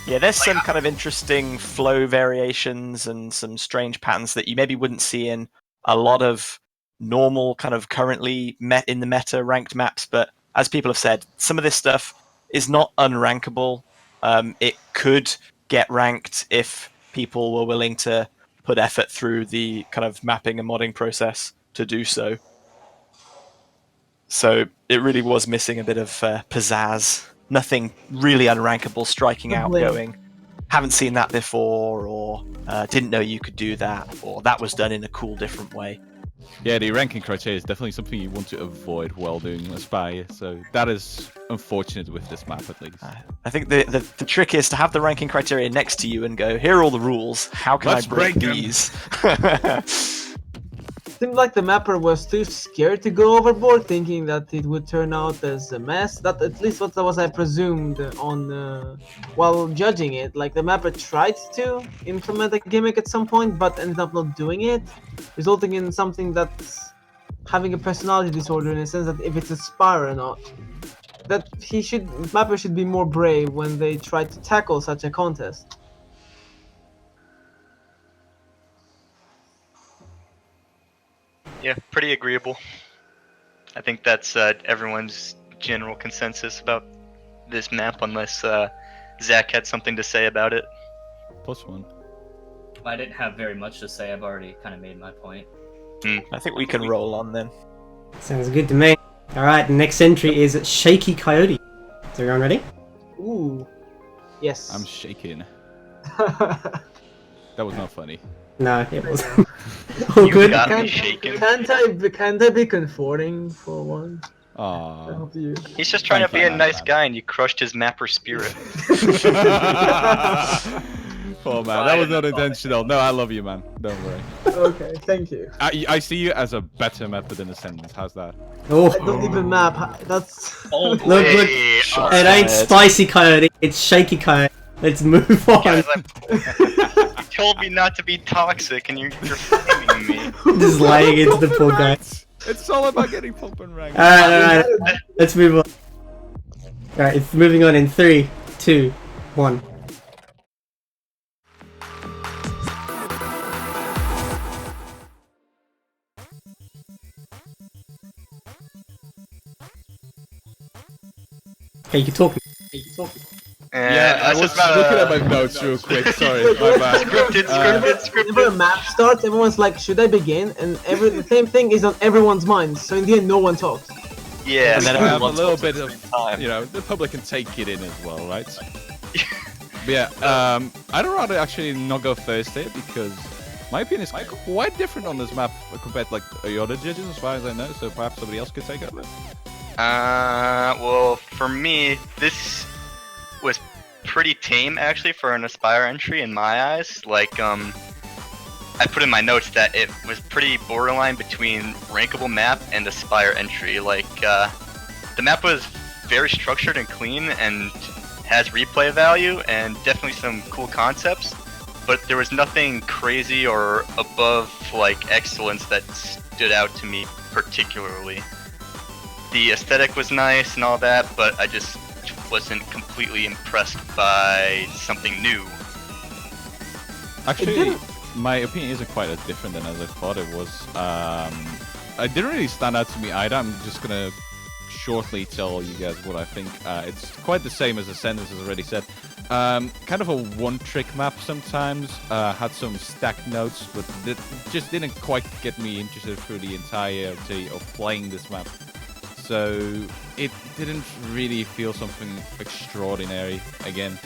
Yeah, there's some kind of interesting flow variations and some strange patterns that you maybe wouldn't see in a lot of normal kind of currently in the meta ranked maps, but as people have said, some of this stuff is not unrankable. It could get ranked if people were willing to put effort through the kind of mapping and modding process to do so. So it really was missing a bit of pizzazz. Nothing really unrankable striking out Lovely. going, haven't seen that before, or didn't know you could do that, or that was done in a cool different way. Yeah, the ranking criteria is definitely something you want to avoid while doing Aspire, so that is unfortunate with this map at least. I think the trick is to have the ranking criteria next to you and go, here are all the rules, how can Let's I break break 'em." these? Seemed like the mapper was too scared to go overboard, thinking that it would turn out as a mess. That at least what was I presumed on while judging it. Like the mapper tried to implement a gimmick at some point, but ended up not doing it, resulting in something that's having a personality disorder in a sense that if it's Aspire or not. That mapper should be more brave when they try to tackle such a contest. Yeah, pretty agreeable. I think that's everyone's general consensus about this map, unless Zach had something to say about it. +1. I didn't have very much to say. I've already kind of made my point. I think we can roll on then. Sounds good to me. Alright, next entry is Shaky Coyote. Is everyone ready? Ooh. Yes. I'm shaking. That was not funny. No, it wasn't. All You good? got me Can't, shaking. can't I be comforting for one? I Aww. hope you. He's just trying to be a Fine. nice guy, and you crushed his mapper spirit. Oh man, that was not intentional. No, I love you, man. Don't worry. Okay, thank you. I see you as a better mapper than Ascendant. How's that? Oh, I don't even map. That's. Oh, look, look. Hey, It ain't Spicy Coyote, it's Shaky Coyote. Let's move on. guys, you told me not to be toxic, and you're flaming me. Just laying into the poor guy. It's all about getting pump and rank. Alright, let's move on. Alright, it's moving on in 3, 2, 1. Okay, you can talk. Yeah, I that's was just about, looking at my notes real quick. Sorry, my bad. Scripted. Whenever a map starts, everyone's like, "Should I begin?" And the same thing is on everyone's minds. So in the end, no one talks. Yeah, And then I have a everyone little talks bit at of, the same time. you know, the public can take it in as well, right? But yeah, I'd rather actually not go first here because my opinion is quite different on this map compared to like the other judges, as far as I know. So perhaps somebody else could take over. well, for me, this was pretty tame actually for an Aspire entry in my eyes. Like, I put in my notes that it was pretty borderline between rankable map and Aspire entry. Like, the map was very structured and clean and has replay value and definitely some cool concepts, but there was nothing crazy or above like excellence that stood out to me particularly. The aesthetic was nice and all that, but I just wasn't completely impressed by something new. Actually, my opinion isn't quite as different than as I thought it was. It didn't really stand out to me either. I'm just gonna shortly tell you guys what I think. It's quite the same as Ascendance, as already said. Kind of a one-trick map sometimes. Had some stacked notes, but it just didn't quite get me interested through the entirety of playing this map. So it didn't really feel something extraordinary again,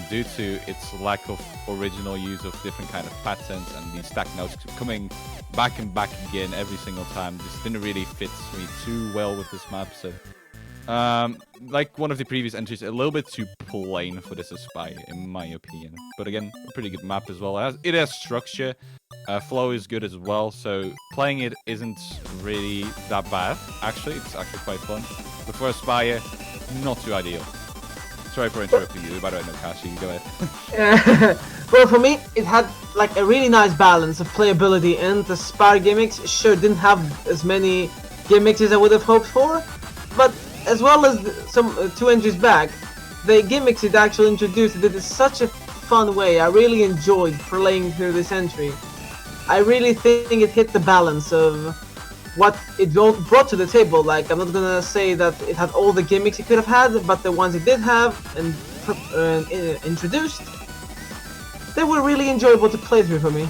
due to its lack of original use of different kind of patterns and these stack notes coming back and back again every single time. Just didn't really fit me too well with this map. So like one of the previous entries, a little bit too plain for this Aspire in my opinion. But again, a pretty good map as well. It has structure. Flow is good as well, so playing it isn't really that bad. Actually, it's actually quite fun. But for Aspire, not too ideal. Sorry for interrupting you. By the way, no, Kashi, you go ahead. Well, for me, it had like a really nice balance of playability, and the Aspire gimmicks sure didn't have as many gimmicks as I would have hoped for, but as well as some 2 entries back, the gimmicks it actually introduced did it in such a fun way. I really enjoyed playing through this entry. I really think it hit the balance of what it brought to the table. Like, I'm not gonna say that it had all the gimmicks it could have had, but the ones it did have and introduced, they were really enjoyable to play through for me.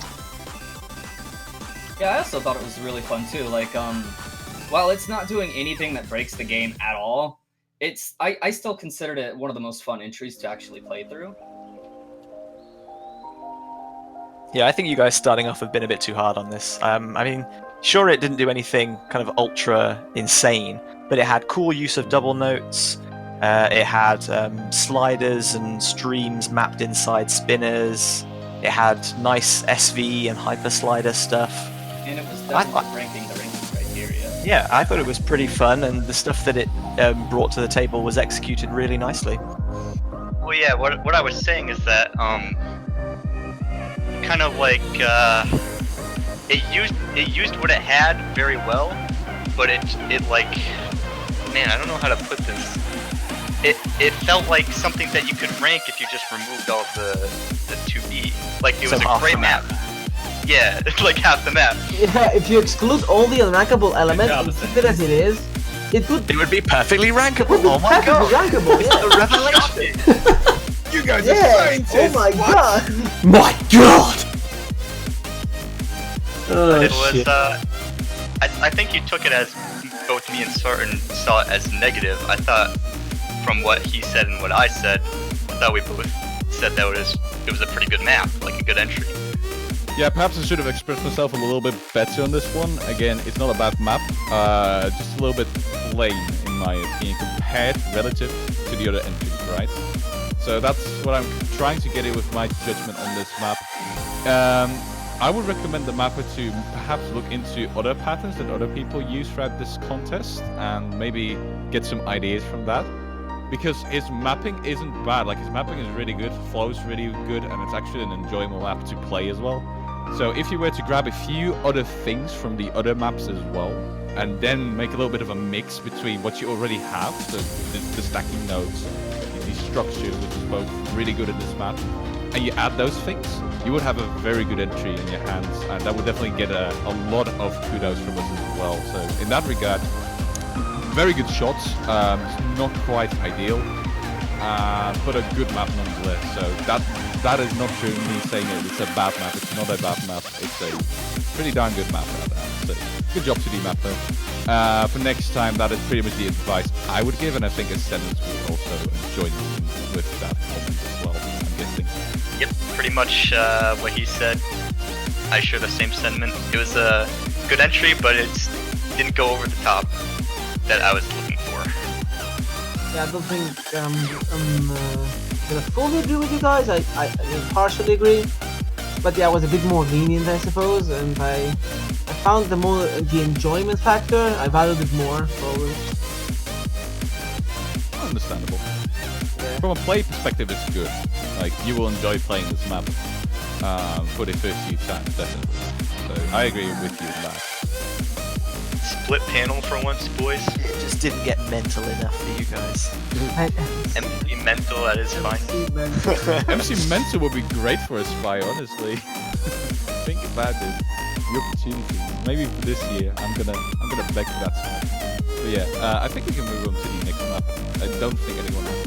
Yeah, I also thought it was really fun too. Like, while it's not doing anything that breaks the game at all, I still considered it one of the most fun entries to actually play through. Yeah, I think you guys starting off have been a bit too hard on this. I mean, sure, it didn't do anything kind of ultra insane, but it had cool use of double notes. It had sliders and streams mapped inside spinners. It had nice SV and hyper slider stuff. And it was definitely ranking the ranking criteria. Yeah, I thought it was pretty fun, and the stuff that it brought to the table was executed really nicely. Well, yeah, what I was saying is that kind of like it used what it had very well, but it like, man, I don't know how to put this. It felt like something that you could rank if you just removed all the 2B. Like, it was a great map. Yeah, it's like half the map. Yeah, if you exclude all the unrankable elements and keep it as it is, it would be perfectly rankable. Oh my god! Rankable, yeah. A revelation. You guys Yeah. are scientists. Oh my god! My god! Oh, It was, shit. I think you took it as both me and Sarton saw it as negative. I thought, from what he said and what I said, I thought we both said that it was a pretty good map, like a good entry. Yeah, perhaps I should have expressed myself a little bit better on this one. Again, it's not a bad map, just a little bit plain in my opinion, compared relative to the other entries, right? So that's what I'm trying to get at with my judgment on this map. I would recommend the mapper to perhaps look into other patterns that other people use throughout this contest and maybe get some ideas from that. Because his mapping isn't bad, like his mapping is really good, flows really good, and it's actually an enjoyable map to play as well. So if you were to grab a few other things from the other maps as well, and then make a little bit of a mix between what you already have, so the stacking nodes, the structure, which is both really good in this map, and you add those things, you would have a very good entry in your hands, and that would definitely get a lot of kudos from us as well. So in that regard, very good shots, not quite ideal, but a good map nonetheless. So that is not true me saying it's a bad map. It's not a bad map. It's a pretty darn good map. So good job to the mapper. For next time, that is pretty much the advice I would give, and I think Ascendants will also join with that comment as well, I'm guessing. Yep, pretty much what he said. I share the same sentiment. It was a good entry, but it didn't go over the top that I was looking for. Yeah, I don't think I'm gonna fully agree with you guys. I partially agree, but yeah, I was a bit more lenient, I suppose, and I found the enjoyment factor. I valued it more, probably. Understandable. Yeah. From a play perspective, it's good. Like, you will enjoy playing this map for the first few times, definitely. So I agree with you on that. Split panel for once, boys. It just didn't get mental enough for you guys. MC mental, that is fine. MC Mentor would be great for a spy, honestly. Think about it. The opportunity. Maybe this year I'm gonna beg for that side. But yeah, I think we can move on to the next map. I don't think anyone has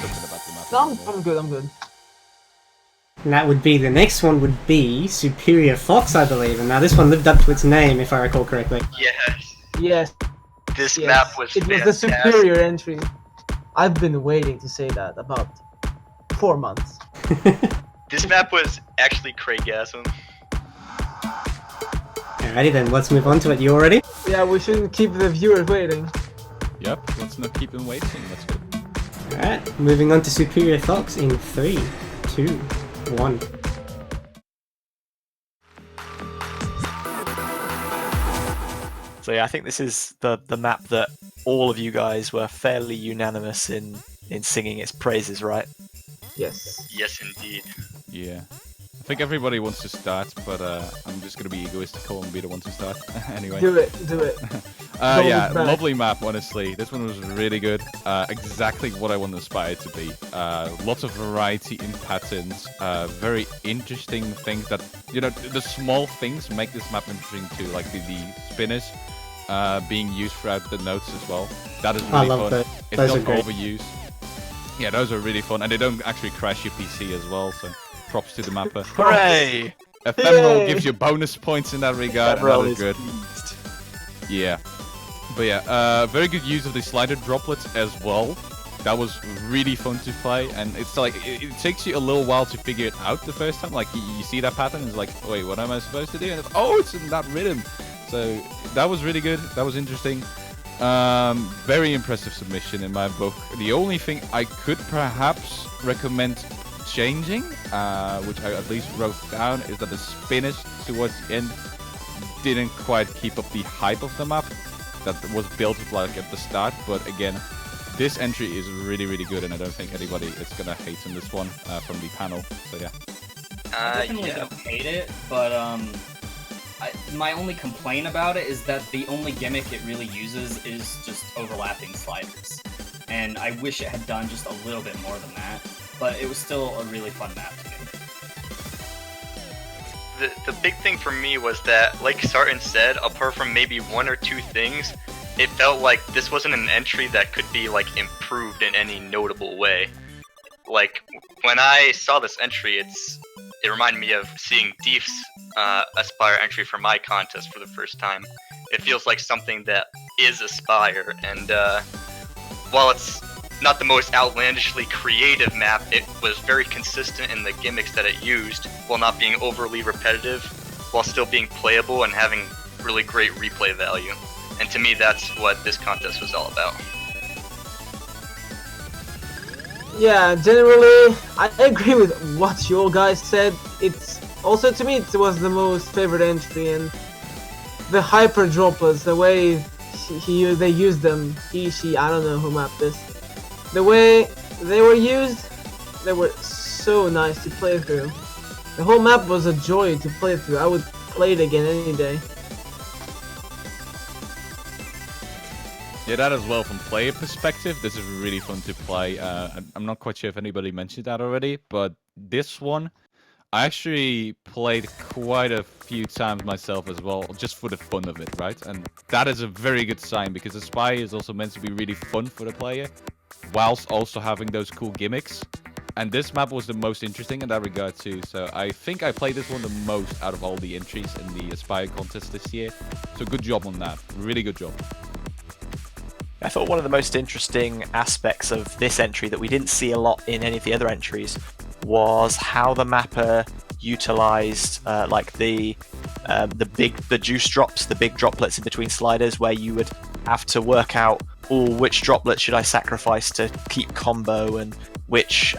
something about the map. No, I'm good. I'm good. And that would be, the next one would be Superior Fox, I believe. And now this one lived up to its name, if I recall correctly. Yes. Yes. This Yes. map was It was fantastic. the superior entry. I've been waiting to say that about 4 months. This map was actually Craigasm. Alrighty then, let's move on to it. You all ready? Yeah, we shouldn't keep the viewers waiting. Yep, let's not keep them waiting. That's good. Alright, moving on to Superior Fox in 3, 2, 1. So yeah, I think this is the map that all of you guys were fairly unanimous in singing its praises, right? Yes. Yes, indeed. Yeah. I think everybody wants to start, but I'm just gonna be egoistical and be the one to start. Anyway. Do it. Do it. Yeah, look back. lovely map, honestly. This one was really good. Exactly what I want the Spire to be. Lots of variety in patterns. Very interesting things that, you know, the small things make this map interesting too, like the spinners being used throughout the notes as well. That is really I love fun. that. It's Those are not great. overused. Yeah, those are really fun, and they don't actually crash your PC as well, so props to the mapper. Hooray! Ephemeral Yay! gives you bonus points in that regard, and that is good. pleased. Yeah. But yeah, very good use of the slider droplets as well. That was really fun to play, and it's like, it takes you a little while to figure it out the first time. Like, you see that pattern, and it's like, wait, what am I supposed to do? And it's, oh, it's in that rhythm. So, that was really good. That was interesting. Very impressive submission in my book. The only thing I could perhaps recommend changing, which I at least wrote down, is that the spinners towards the end didn't quite keep up the hype of the map that was built like at the start. But again, this entry is really, really good, and I don't think anybody is gonna hate on this one from the panel. So yeah. I definitely Yeah. don't hate it, but my only complaint about it is that the only gimmick it really uses is just overlapping sliders. And I wish it had done just a little bit more than that, but it was still a really fun map to me. The big thing for me was that, like Sarton said, apart from maybe one or two things, it felt like this wasn't an entry that could be like improved in any notable way. Like when I saw this entry, it reminded me of seeing Deef's Aspire entry for my contest for the first time. It feels like something that is Aspire, and while it's not the most outlandishly creative map, it was very consistent in the gimmicks that it used, while not being overly repetitive, while still being playable and having really great replay value. And to me, that's what this contest was all about. Yeah, generally, I agree with what you all guys said. It's also, to me, it was the most favorite entry, and the hyper droplets, the way they used them, she, I don't know who mapped this. The way they were used, they were so nice to play through. The whole map was a joy to play through. I would play it again any day. Yeah, that as well. From player perspective, this is really fun to play. I'm not quite sure if anybody mentioned that already, but this one, I actually played quite a few times myself as well, just for the fun of it, right? And that is a very good sign, because Aspire is also meant to be really fun for the player, whilst also having those cool gimmicks. And this map was the most interesting in that regard too, so I think I played this one the most out of all the entries in the Aspire contest this year. So good job on that, really good job. I thought one of the most interesting aspects of this entry that we didn't see a lot in any of the other entries was how the mapper utilized like the juice drops, the big droplets in between sliders, where you would have to work out, which droplets should I sacrifice to keep combo, and which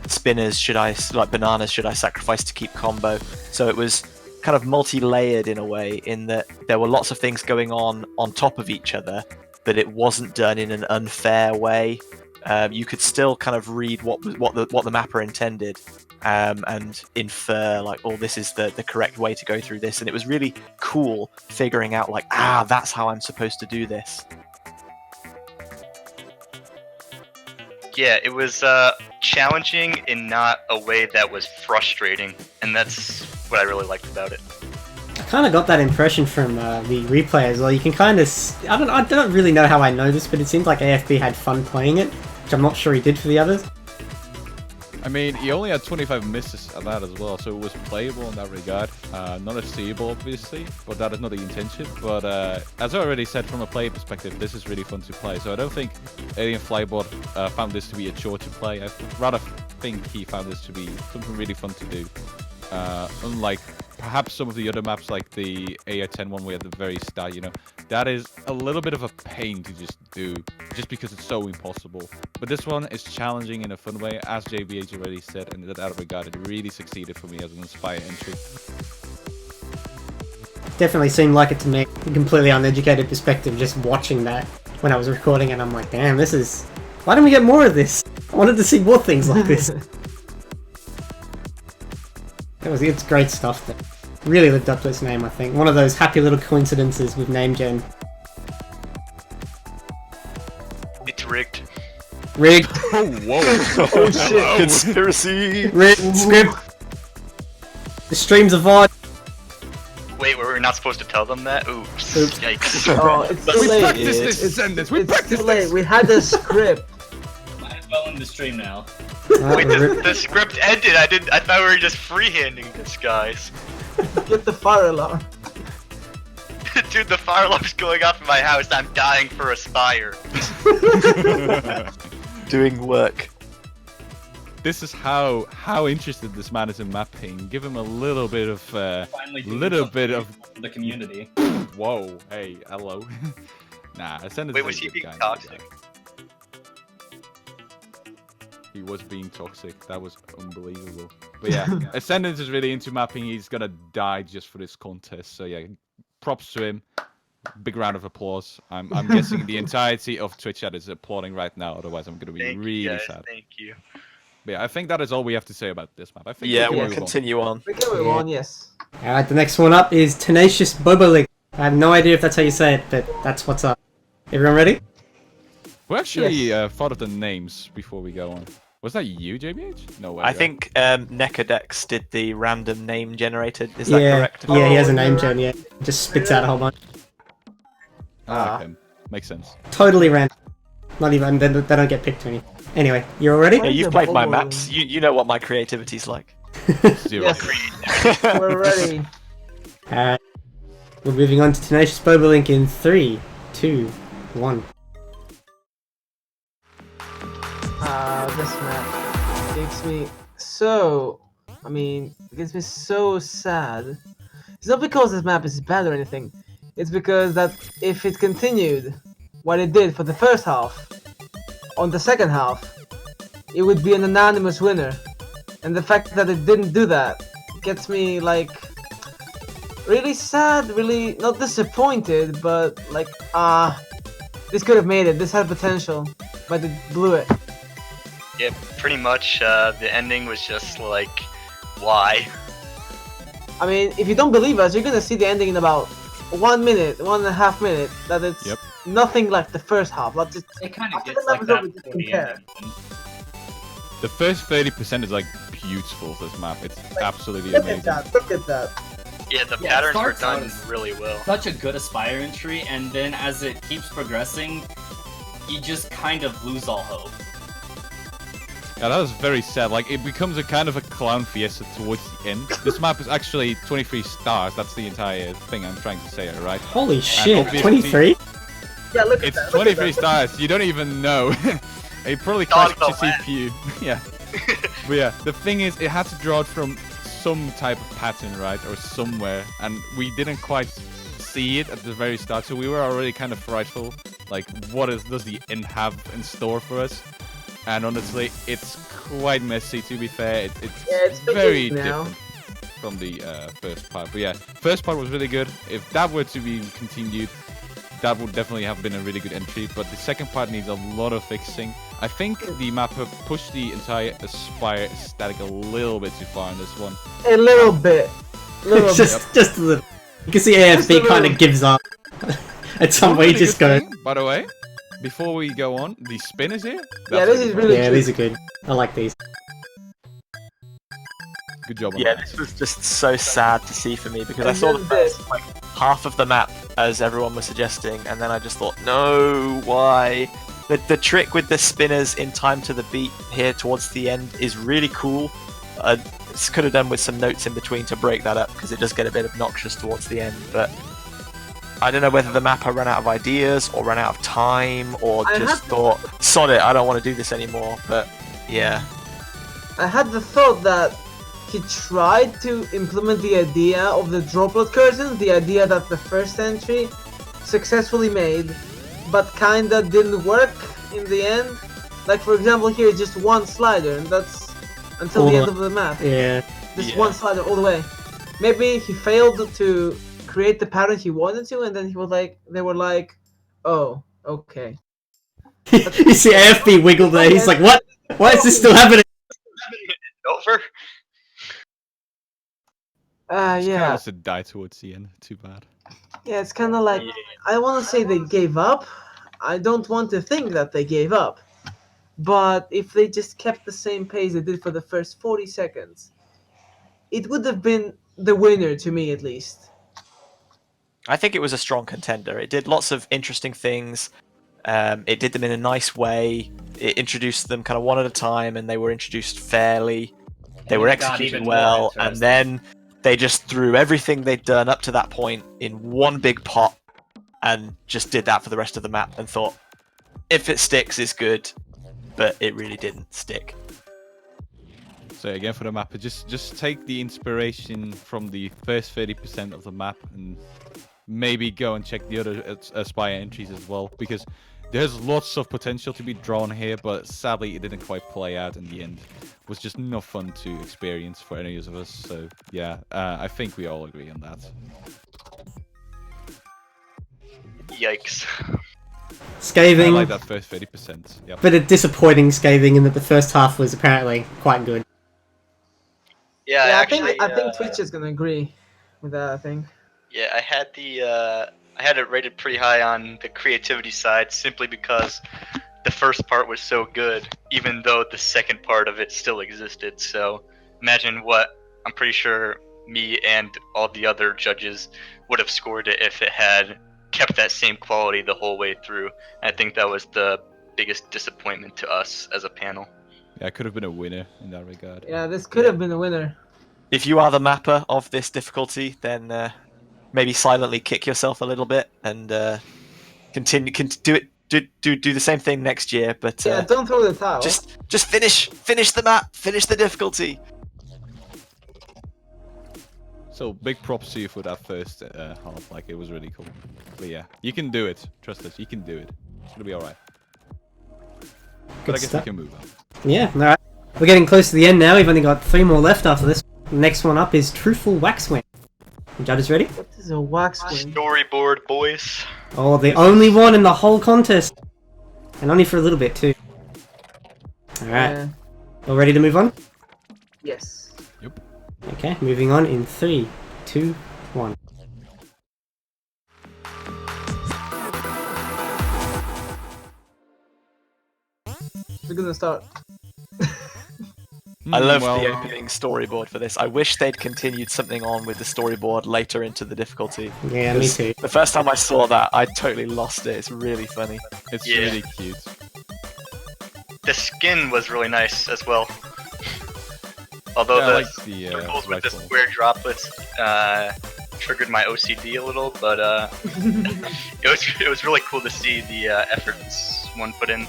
spinners like bananas should I sacrifice to keep combo. So it was kind of multi-layered in a way, in that there were lots of things going on top of each other, but it wasn't done in an unfair way. You could still kind of read what the mapper intended, and infer like, oh, this is the correct way to go through this. And it was really cool figuring out like, that's how I'm supposed to do this. Yeah, it was challenging in not a way that was frustrating, and that's what I really liked about it. I kind of got that impression from the replay as well. You can kind of... I don't really know how I know this, but it seems like AFB had fun playing it, which I'm not sure he did for the others. I mean, he only had 25 misses at that as well, so it was playable in that regard. Not a seeable, obviously, but that is not the intention. But as I already said, from a player perspective, this is really fun to play. So I don't think Alien Flybot found this to be a chore to play. I rather think he found this to be something really fun to do. Unlike perhaps some of the other maps, like the AI-10 one we had at the very start, you know, that is a little bit of a pain to just do, just because it's so impossible. But this one is challenging in a fun way, as JBH already said, and in that regard, it really succeeded for me as an Aspire entry. Definitely seemed like it to me, a completely uneducated perspective, just watching that when I was recording, and I'm like, damn, this is... Why don't we get more of this? I wanted to see more things like this. It's great stuff that really lived up to its name, I think. One of those happy little coincidences with name gen. It's rigged. Rigged. Oh, whoa. Oh shit, conspiracy! Rigged. Script. The streams of VOD. Wait, were we not supposed to tell them that? Oops. Oops. Yikes. Oh, it's too We late. practiced this sentence. We It's practiced too late. this. We had a script. Might as well end the stream now. Wait, the script ended. I thought we were just freehanding this, guys. Get the fire alarm. Dude, the fire alarm's going off in my house. I'm dying for Aspire. Doing work. This is how interested this man is in mapping. Give him a little bit of Finally doing little something bit of for the community. whoa, hey, hello. Nah, Ascendant's Wait, a was he good being guy, toxic? He was being toxic. That was unbelievable. But yeah, Ascendant is really into mapping. He's gonna die just for this contest. So yeah, props to him. Big round of applause. I'm guessing the entirety of Twitch chat is applauding right now. Otherwise, I'm gonna be Thank really you, guys. sad. Thank you. But yeah, I think that is all we have to say about this map. I think Yeah, we we'll can move on. continue on. We can move on, yes. Alright, the next one up is Tenacious Bobolig. I have no idea if that's how you say it, but that's what's up. Everyone ready? We actually Yes. thought of the names before we go on. Was that you, JBH? No way. I right? think Nekodex did the random name generated. Is that Yeah, correct? yeah, he has a Oh, name you're gen, yeah. Just spits out a whole bunch. Okay. Makes sense. Totally random. Not even, they don't get picked or anything. Anyway, you all ready? Yeah, you've played my maps. You know what my creativity's like. 0. Yes, we're ready. Alright. We're moving on to Tenacious Bobolink in 3, 2, 1. This map makes me so... it gets me so sad. It's not because this map is bad or anything. It's because that if it continued what it did for the first half, on the second half, it would be an anonymous winner. And the fact that it didn't do that gets me, like, really sad, really not disappointed, but like, this could have made it, this had potential, but it blew it. Yeah, pretty much. The ending was just like, why? I mean, if you don't believe us, you're gonna see the ending in about 1 minute, 1.5 minutes, that it's nothing like the first half. Like, just, It kind of after gets the like episode, that we just before the compare. ending. The first 30% is like beautiful. This map, it's absolutely Look amazing. at that, look at that. Yeah, the Yeah, patterns were starts done out really well. Such a good Aspire entry, and then as it keeps progressing, you just kind of lose all hope. Yeah, that was very sad. Like, it becomes a kind of a clown fiesta towards the end. This map is actually 23 stars. That's the entire thing I'm trying to say, right? Holy shit, obviously- 23? Yeah, look at It's that. look at 23 that. stars. You don't even know. It probably Dog crashed your the CPU. Yeah. But yeah, the thing is, it had to draw it from some type of pattern, right? Or somewhere. And we didn't quite see it at the very start. So we were already kind of frightful. Like, what does the end have in store for us? And honestly, it's quite messy, to be fair. It's very now. different from the first part. But yeah, first part was really good. If that were to be continued, that would definitely have been a really good entry. But the second part needs a lot of fixing. I think the map have pushed the entire Aspire aesthetic a little bit too far in this one. A little bit. It's just a little. You can see AFB kind of gives up. At some point, he just goes. By the way, before we go on, the spinners here. Yeah, this is really Yeah, cute. these are good. I like these. Good job on Yeah, that. this was just so sad to see for me because I And saw the then first like half of the map as everyone was suggesting, and then I just thought, no, why? The trick with the spinners in time to the beat here towards the end is really cool. Could have done with some notes in between to break that up because it does get a bit obnoxious towards the end, but I don't know whether the map had run out of ideas or run out of time or I just have- thought, sod it, I don't want to do this anymore, but yeah. I had the thought that he tried to implement the idea of the droplet curtain, the idea that the first entry successfully made, but kinda didn't work in the end. Like, for example, here is just one slider, and that's until the end of the map. Yeah. Just Yeah. one slider all the way. Maybe he failed to create the pattern he wanted to, and then he was like, they were like, oh, okay. You see AFB wiggle there. He's like, what? Why is this still happening? Over? Kind Yeah. of wants to die towards the end. Too bad. Yeah, it's kind of like, I want to say they gave up. I don't want to think that they gave up. But if they just kept the same pace they did for the first 40 seconds, it would have been the winner to me, at least. I think it was a strong contender. It did lots of interesting things. It did them in a nice way. It introduced them kind of one at a time, and they were introduced fairly. They were it got executed even more well, and interesting. then they just threw everything they'd done up to that point in one big pot, and just did that for the rest of the map, and thought, if it sticks, it's good. But it really didn't stick. So again, for the map, just take the inspiration from the first 30% of the map and maybe go and check the other Aspire entries as well, because there's lots of potential to be drawn here, but sadly it didn't quite play out in the end. It was just not fun to experience for any of us. So yeah, I think we all agree on that. Yikes. I Scathing. like that first 30%. Yep. But a disappointing scathing in that the first half was apparently quite good. Yeah, Yeah, actually, I think Twitch is gonna agree with that, I think. Yeah, I had it rated pretty high on the creativity side simply because the first part was so good, even though the second part of it still existed. So imagine what I'm pretty sure me and all the other judges would have scored it if it had kept that same quality the whole way through. I think that was the biggest disappointment to us as a panel. Yeah, it could have been a winner in that regard. Yeah, this could have been a winner. if you are the mapper of this difficulty, then maybe silently kick yourself a little bit and continue. Do the same thing next year, but Yeah, don't throw the towel. just finish the map, finish the difficulty. So big props to you for that first half. Like it was really cool. But yeah, you can do it. Trust us, you can do it. It's gonna be all right. But I guess stuff. we can move on. Yeah, alright. We're getting close to the end now. We've only got 3 more left after this. The next one up is Truthful Wax Wing. Judges ready? What is a wax wing? Storyboard, boys. Oh, the only one in the whole contest. And only for a little bit too. Alright. All ready to move on? Yes. Yep. Okay, moving on in 3, 2, 1. We're gonna start. I love well, the opening storyboard for this. I wish they'd continued something on with the storyboard later into the difficulty. Yeah, me too. The first time I saw that, I totally lost it. It's really funny. It's Yeah. really cute. The skin was really nice as well. Although Yeah, I the like the circles with the rifle. square droplets triggered my OCD a little, but it was really cool to see the efforts one put in.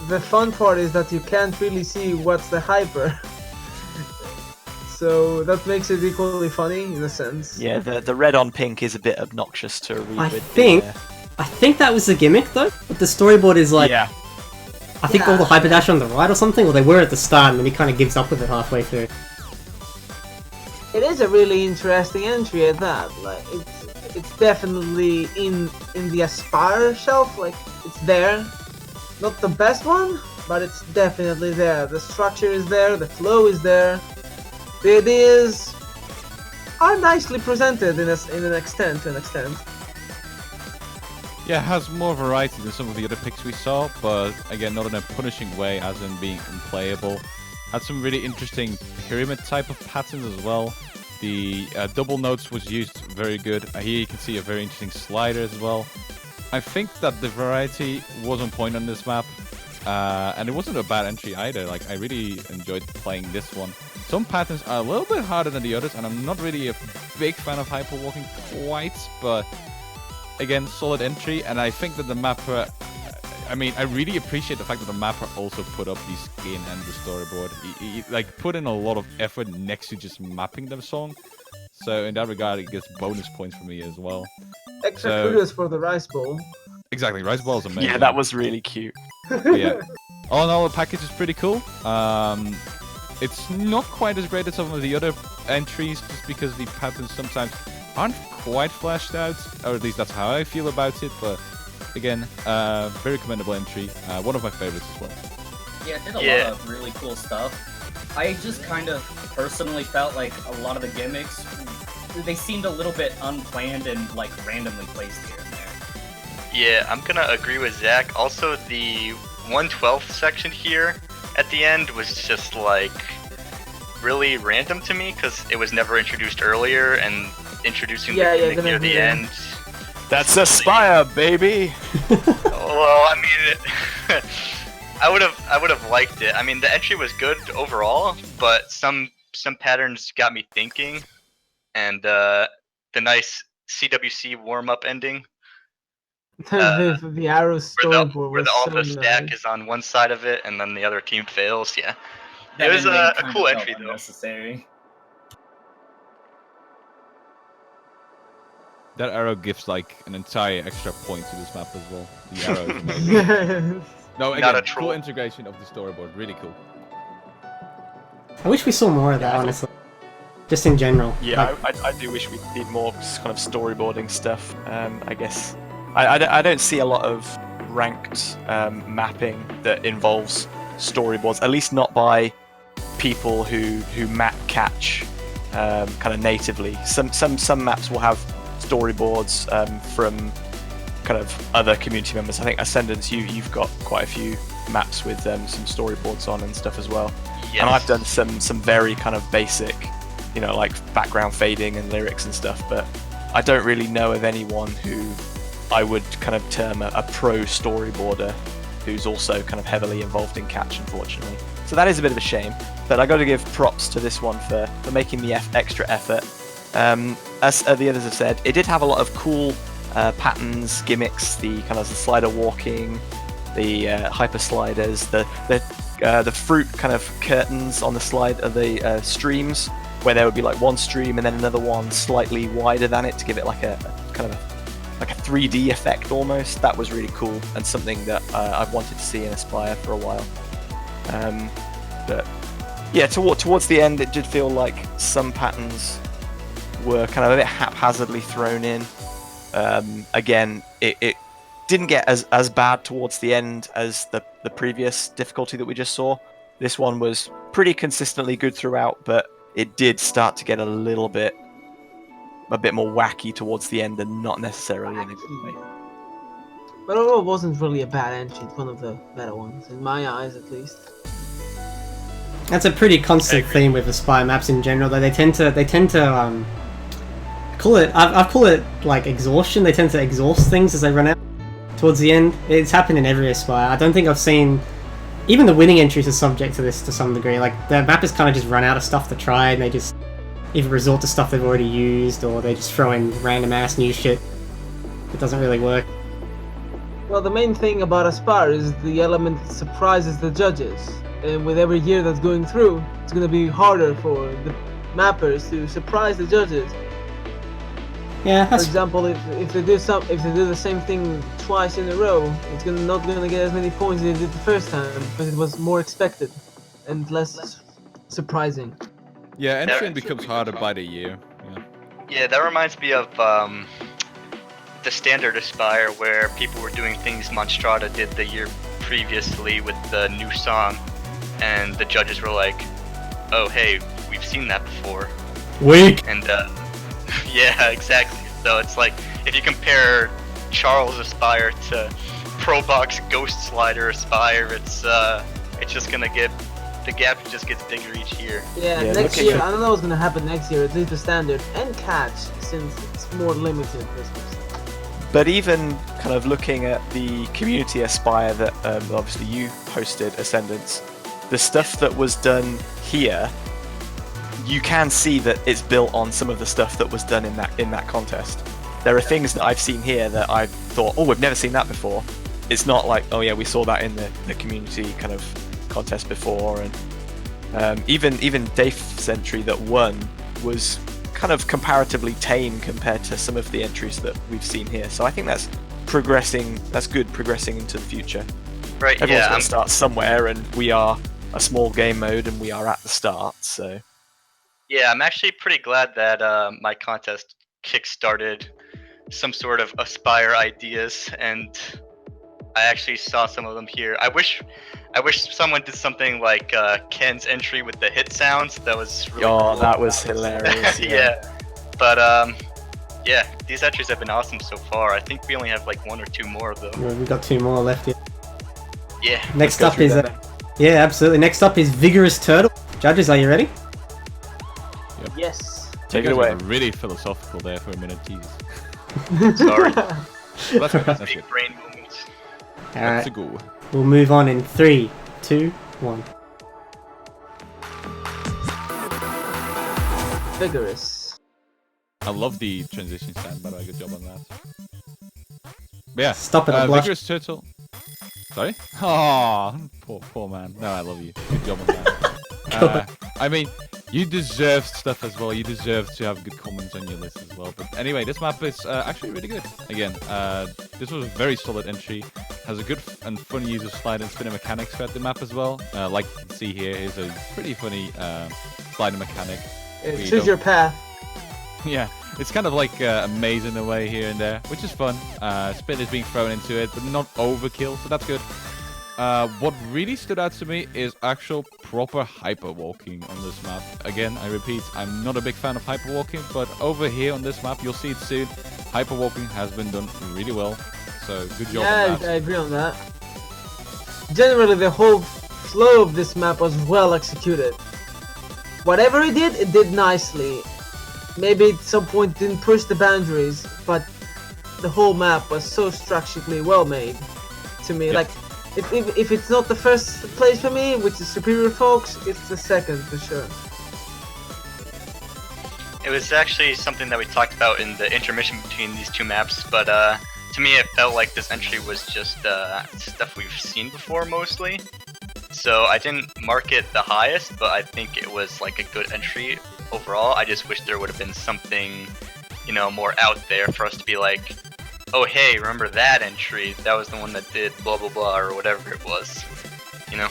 The fun part is that you can't really see what's the hyper. So that makes it equally funny in a sense. Yeah, the red on pink is a bit obnoxious to read I with. think that was the gimmick though. But the storyboard is like, yeah, I think all the hyperdash on the right or something, or they were at the start and then he kind of gives up with it halfway through. It is a really interesting entry at that. Like it's definitely in the Aspire shelf. Like it's there. Not the best one, but it's definitely there. The structure is there. The flow is there. The ideas are nicely presented in an extent. To an extent. Yeah, it has more variety than some of the other picks we saw, but again, not in a punishing way, as in being unplayable. Had some really interesting pyramid type of patterns as well. The double notes was used very good. Here you can see a very interesting slider as well. I think that the variety was on point on this map, and it wasn't a bad entry either. Like, I really enjoyed playing this one. Some patterns are a little bit harder than the others, and I'm not really a big fan of hyperwalking quite, but again, solid entry. And I think that the mapper, I mean, I really appreciate the fact that the mapper also put up the skin and the storyboard. He like put in a lot of effort next to just mapping the song. So in that regard, it gets bonus points for me as well. Extra So- kudos for the rice bowl. Exactly, Rice Ball is amazing. yeah, that was really cute. But yeah, all in all, the package is pretty cool. It's not quite as great as some of the other entries, just because the patterns sometimes aren't quite fleshed out, or at least that's how I feel about it. But again, very commendable entry. One of my favorites as well. Yeah, it did a lot of really cool stuff. I just kind of personally felt like a lot of the gimmicks, they seemed a little bit unplanned and like randomly placed here and there. Yeah, I'm gonna agree with Zach. Also, the 1/12 section here at the end was just like really random to me because it was never introduced earlier, and introducing the gimmick near the end. That's Aspire, baby. Well, I mean, I would have liked it. I mean, the entry was good overall, but some patterns got me thinking, and the nice CWC warm-up ending. The arrow storyboard where was the so alpha stack nice. is on one side of it, and then the other team fails. Yeah, That it was ending a kinda cool felt entry though. unnecessary. That arrow gives like an entire extra point to this map as well. The arrow is amazing. No, again, Not a cool troll. integration of the storyboard. Really cool. I wish we saw more of that, honestly. Just in general. Yeah, Like, I do wish we did more kind of storyboarding stuff. I guess I don't see a lot of ranked mapping that involves storyboards, at least not by people who map catch kind of natively. Some maps will have storyboards from kind of other community members. I think Ascendance, you've got quite a few maps with some storyboards on and stuff as well. Yes. And I've done some very kind of basic, you know, like background fading and lyrics and stuff, but I don't really know of anyone who I would kind of term a pro storyboarder who's also kind of heavily involved in catch, unfortunately. So that is a bit of a shame, but I got to give props to this one for making the extra effort. As the others have said, it did have a lot of cool patterns, gimmicks, the kind of the slider walking, the hyper sliders, the fruit kind of curtains on the slide of the streams, where there would be like one stream and then another one slightly wider than it to give it like a kind of like a 3D effect almost. That was really cool and something that I've wanted to see in Aspire for a while. But yeah, towards the end, it did feel like some patterns were kind of a bit haphazardly thrown in. Again, it didn't get as bad towards the end as the previous difficulty that we just saw. This one was pretty consistently good throughout, but it did start to get a bit more wacky towards the end, and not necessarily in a good way. But overall, it wasn't really a bad entry. It's one of the better ones, in my eyes at least. That's a pretty constant theme with Aspire maps in general, though. They tend to call it, I've called it like exhaustion. They tend to exhaust things as they run out towards the end. It's happened in every Aspire. I don't think I've seen, even the winning entries are subject to this to some degree. Like, the mappers kind of just run out of stuff to try, and they just either resort to stuff they've already used, or they just throw in random ass new shit. It doesn't really work. Well, the main thing about Aspire is the element that surprises the judges. And with every year that's going through, it's going to be harder for the mappers to surprise the judges. Yeah, For example, if they do the same thing twice in a row, it's not gonna get as many points as they did the first time, because it was more expected and less surprising. Yeah, entering becomes harder by the year. Yeah, that reminds me of the standard Aspire, where people were doing things Monstrata did the year previously with the new song, and the judges were like, "Oh, hey, we've seen that before." Weak. And yeah, exactly. So it's like, if you compare Charles Aspire to Probox Ghost Slider Aspire, it's just gonna get, the gap just gets bigger each year. Yeah, next year, I don't know what's gonna happen next year, at least the standard and catch, since it's more limited this year. But even kind of looking at the community Aspire that obviously you hosted, Ascendance, the stuff that was done here, you can see that it's built on some of the stuff that was done in that contest. There are things that I've seen here that I've thought, oh, we've never seen that before. It's not like, oh yeah, we saw that in the community kind of contest before, and even Dave's entry that won was kind of comparatively tame compared to some of the entries that we've seen here. So I think that's progressing. That's good, progressing into the future. Right. Everyone's Yeah. got to start somewhere, and we are a small game mode, and we are at the start. So. Yeah, I'm actually pretty glad that my contest kickstarted some sort of Aspire ideas, and I actually saw some of them here. I wish someone did something like Ken's entry with the hit sounds. That was really cool. That was hilarious. Yeah. But yeah, these entries have been awesome so far. I think we only have like 1 or 2 more of them. We've got 2 more left here. Yeah. Next up is yeah, absolutely. Next up is Vigorous Turtle. Judges, are you ready? Yep. Yes. Take it You guys away. were really philosophical there for a minute, Jesus. Sorry. Well, that's good. That's Big good. brain moments. That's a Alright, go. we'll move on in 3, 2, 1. Vigorous. I love the transition stand, by the way. Good job on that. But yeah, Stop it, I blush. Vigorous Turtle. Sorry? Oh, poor man. No, I love you. Good job on that. I mean, you deserve stuff as well. You deserve to have good comments on your list as well. But anyway, this map is actually really good. Again, this was a very solid entry. Has a good and fun use of slide and spinner mechanics throughout the map as well. Like you can see here, is a pretty funny slider mechanic. Choose your path. Yeah, it's kind of like a maze in a way here and there, which is fun. Spin is being thrown into it, but not overkill, so that's good. What really stood out to me is actual proper hyperwalking on this map. Again, I repeat, I'm not a big fan of hyperwalking, but over here on this map, you'll see it soon, hyperwalking has been done really well. So good job on that. I agree on that. Generally, the whole flow of this map was well executed. Whatever it did nicely. Maybe at some point didn't push the boundaries, but the whole map was so structurally well made to me. Yep. Like, If it's not the first place for me, which is Superior Folks, it's the second for sure. It was actually something that we talked about in the intermission between these two maps, but to me it felt like this entry was just stuff we've seen before mostly. So I didn't mark it the highest, but I think it was like a good entry overall. I just wish there would have been something, you know, more out there for us to be like, oh hey, remember that entry? That was the one that did blah blah blah or whatever it was, you know?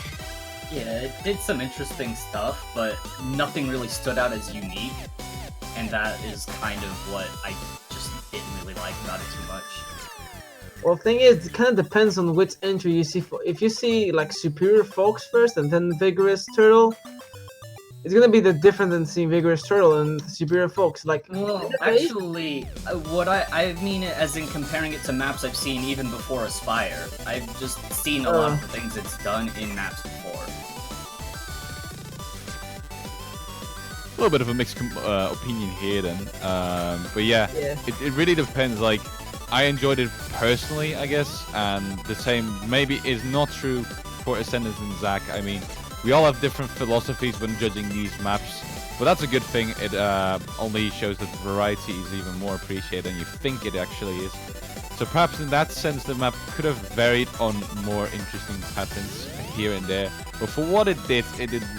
Yeah, it did some interesting stuff, but nothing really stood out as unique, and that is kind of what I just didn't really like about it too much. Well, the thing is, it kind of depends on which entry you see. If you see like Superior Folks first and then Vigorous Turtle, it's gonna be different than seeing Vigorous Turtle and Superior Folks. Like, well, actually, what I mean it as in comparing it to maps I've seen even before Aspire. I've just seen a lot of the things it's done in maps before. A little bit of a mixed opinion here then, but yeah, it really depends. Like, I enjoyed it personally, I guess, and the same maybe is not true for Ascendance and Zack. I mean, we all have different philosophies when judging these maps, but that's a good thing. It only shows that variety is even more appreciated than you think it actually is. So perhaps in that sense, the map could have varied on more interesting patterns here and there, but for what it did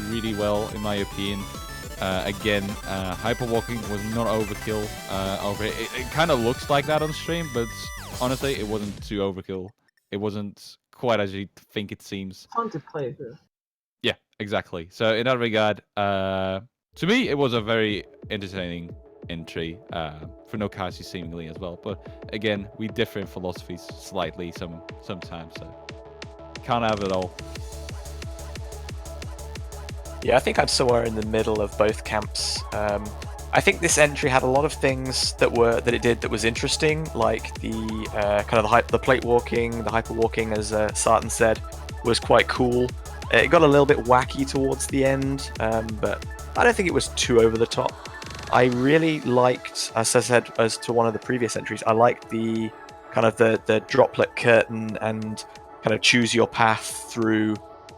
really well, in my opinion. Again, hyperwalking was not overkill over it. It kind of looks like that on stream, but honestly, it wasn't too overkill. It wasn't quite as you think it seems. Fun to play too. Yeah, exactly. So in that regard, to me, it was a very entertaining entry for Nokasi seemingly as well. But again, we differ in philosophies slightly sometimes, so can't have it all. Yeah, I think I'm somewhere in the middle of both camps. I think this entry had a lot of things that it did that was interesting, like the kind of the plate walking, the hyper walking, as Sartan said, was quite cool. It got a little bit wacky towards the end, but I don't think it was too over the top. I really liked, as I said, as to one of the previous entries, I liked the kind of the droplet curtain and kind of choose your path through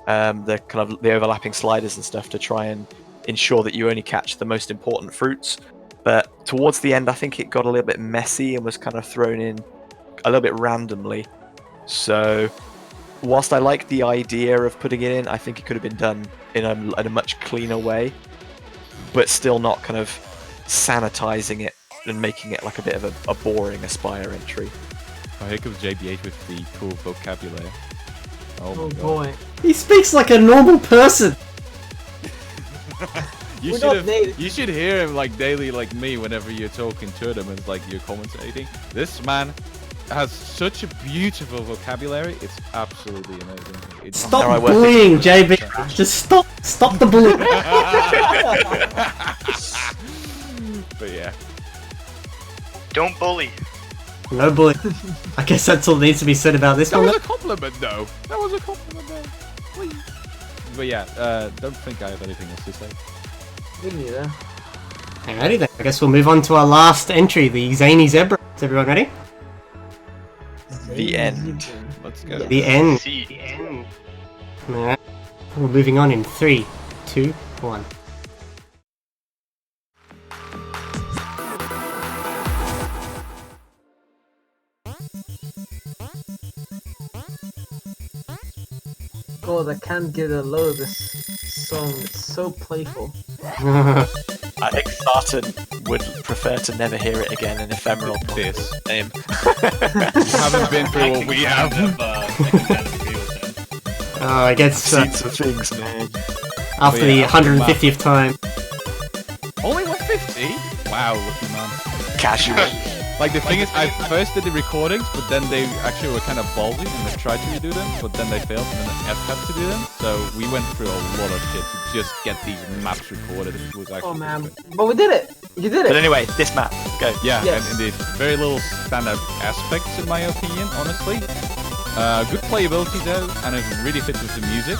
the kind of the overlapping sliders and stuff to try and ensure that you only catch the most important fruits. But towards the end, I think it got a little bit messy and was kind of thrown in a little bit randomly. So whilst I like the idea of putting it in, I think it could have been done in a much cleaner way, but still not kind of sanitizing it and making it like a bit of a boring Aspire entry. Oh, here comes JBH with the cool vocabulary. Oh boy. He speaks like a normal person. You should hear him like daily, like me, whenever you're talking to them and like you're commentating. This man has such a beautiful vocabulary. It's absolutely amazing. Stop bullying, JB. Just stop the bullying. But yeah. Don't bully. No bullying. I guess that's all that needs to be said about this That one. was a compliment, though. That was a compliment, though. Please. But yeah, don't think I have anything else to say. Me neither. Alrighty then. I guess we'll move on to our last entry, the Zany Zebra. Is everyone ready? The end. Let's go. The end. See. Alright. We're moving on in 3, 2, 1. God, I can't get a load of this song. It's so playful. I think Sartan would prefer to never hear it again in ephemeral This. name. You haven't been through what we have. I guess Seen some things, man. after the 150th time. Only 150? Wow, lucky man. Casual. Like, the thing is, I first did the recordings, but then they actually were kind of ballsy and they tried to redo them, but then they failed, and then F had to do them. So we went through a lot of shit to just get these maps recorded. It was actually Oh man, but we did it. You did But it. anyway, this map, go. Yeah, Yes. and indeed. Very little standout aspects, in my opinion, honestly. Good playability, though, and it really fits with the music.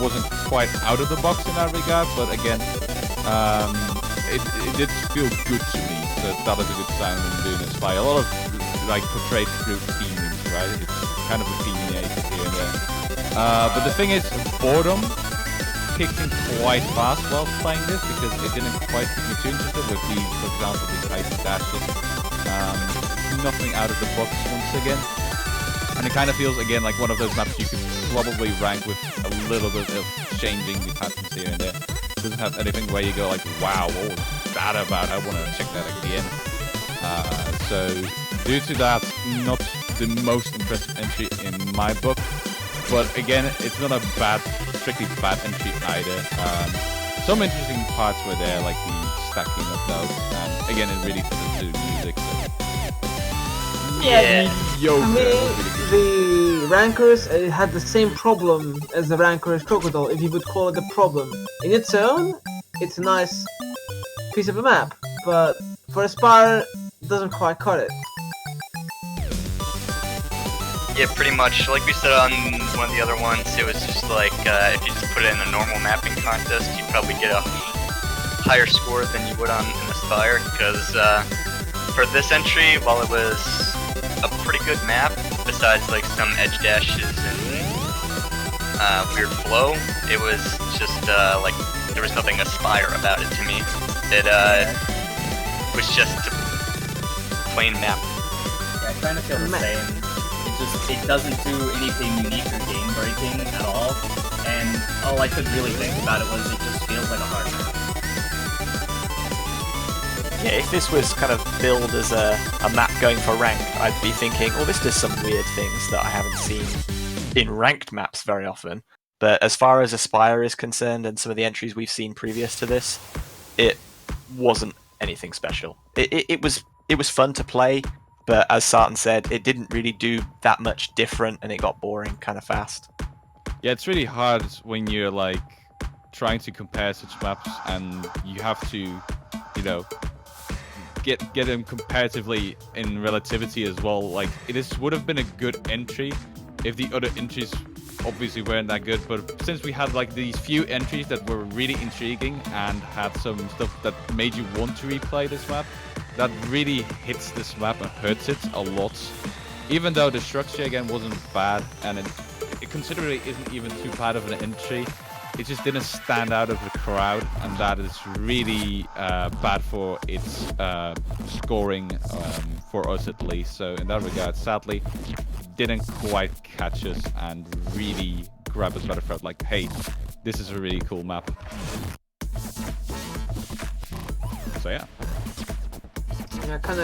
Wasn't quite out of the box in that regard, but again, it did feel good to me. So that is a good sign when doing Aspire. A lot of like portrayed through theming right? It's kind of opinionated here and there. But the thing is, boredom kicked in quite fast while playing this because it didn't quite keep me too interested with these, for example, these icy dashes. Nothing out of the box once again. And it kind of feels, again, like one of those maps you could probably rank with a little bit of changing the patterns here and there. It doesn't have anything where you go like, wow, what was that about? I want to check that again. So, due to that, not the most impressive entry in my book. But again, it's not a strictly bad entry either. Some interesting parts were there, like the stacking of those. And again, it really fits into the music. Yeah. Yo, For me, the Rancors had the same problem as the Rancor's Crocodile, if you would call it a problem. In its own, it's a nice piece of a map, but for Aspire, it doesn't quite cut it. Yeah, pretty much. Like we said on one of the other ones, it was just like if you just put it in a normal mapping contest, you'd probably get a higher score than you would on an Aspire. Because for this entry, while it was a pretty good map, besides like some edge dashes and weird flow, it was just like there was nothing Aspire about it to me. It was just a plain map. Yeah, I kind of feel the same. It doesn't do anything unique or game breaking at all, and all I could really think about it was it just feels like a hard map. Yeah, if this was kind of billed as a map going for rank, I'd be thinking, well, this does some weird things that I haven't seen in ranked maps very often. But as far as Aspire is concerned, and some of the entries we've seen previous to this, it wasn't anything special. It was fun to play. But as Sartan said, it didn't really do that much different, and it got boring kind of fast. Yeah, it's really hard when you're like trying to compare such maps, and you have to, you know, get them comparatively in relativity as well. Like would have been a good entry if the other entries obviously weren't that good. But since we had like these few entries that were really intriguing and had some stuff that made you want to replay this map, that really hits this map and hurts it a lot. Even though the structure again wasn't bad, and it considerably isn't even too bad of an entry, it just didn't stand out of the crowd, and that is really bad for its scoring for us at least. So in that regard, sadly, it didn't quite catch us and really grab us by the throat like, hey, this is a really cool map. So yeah.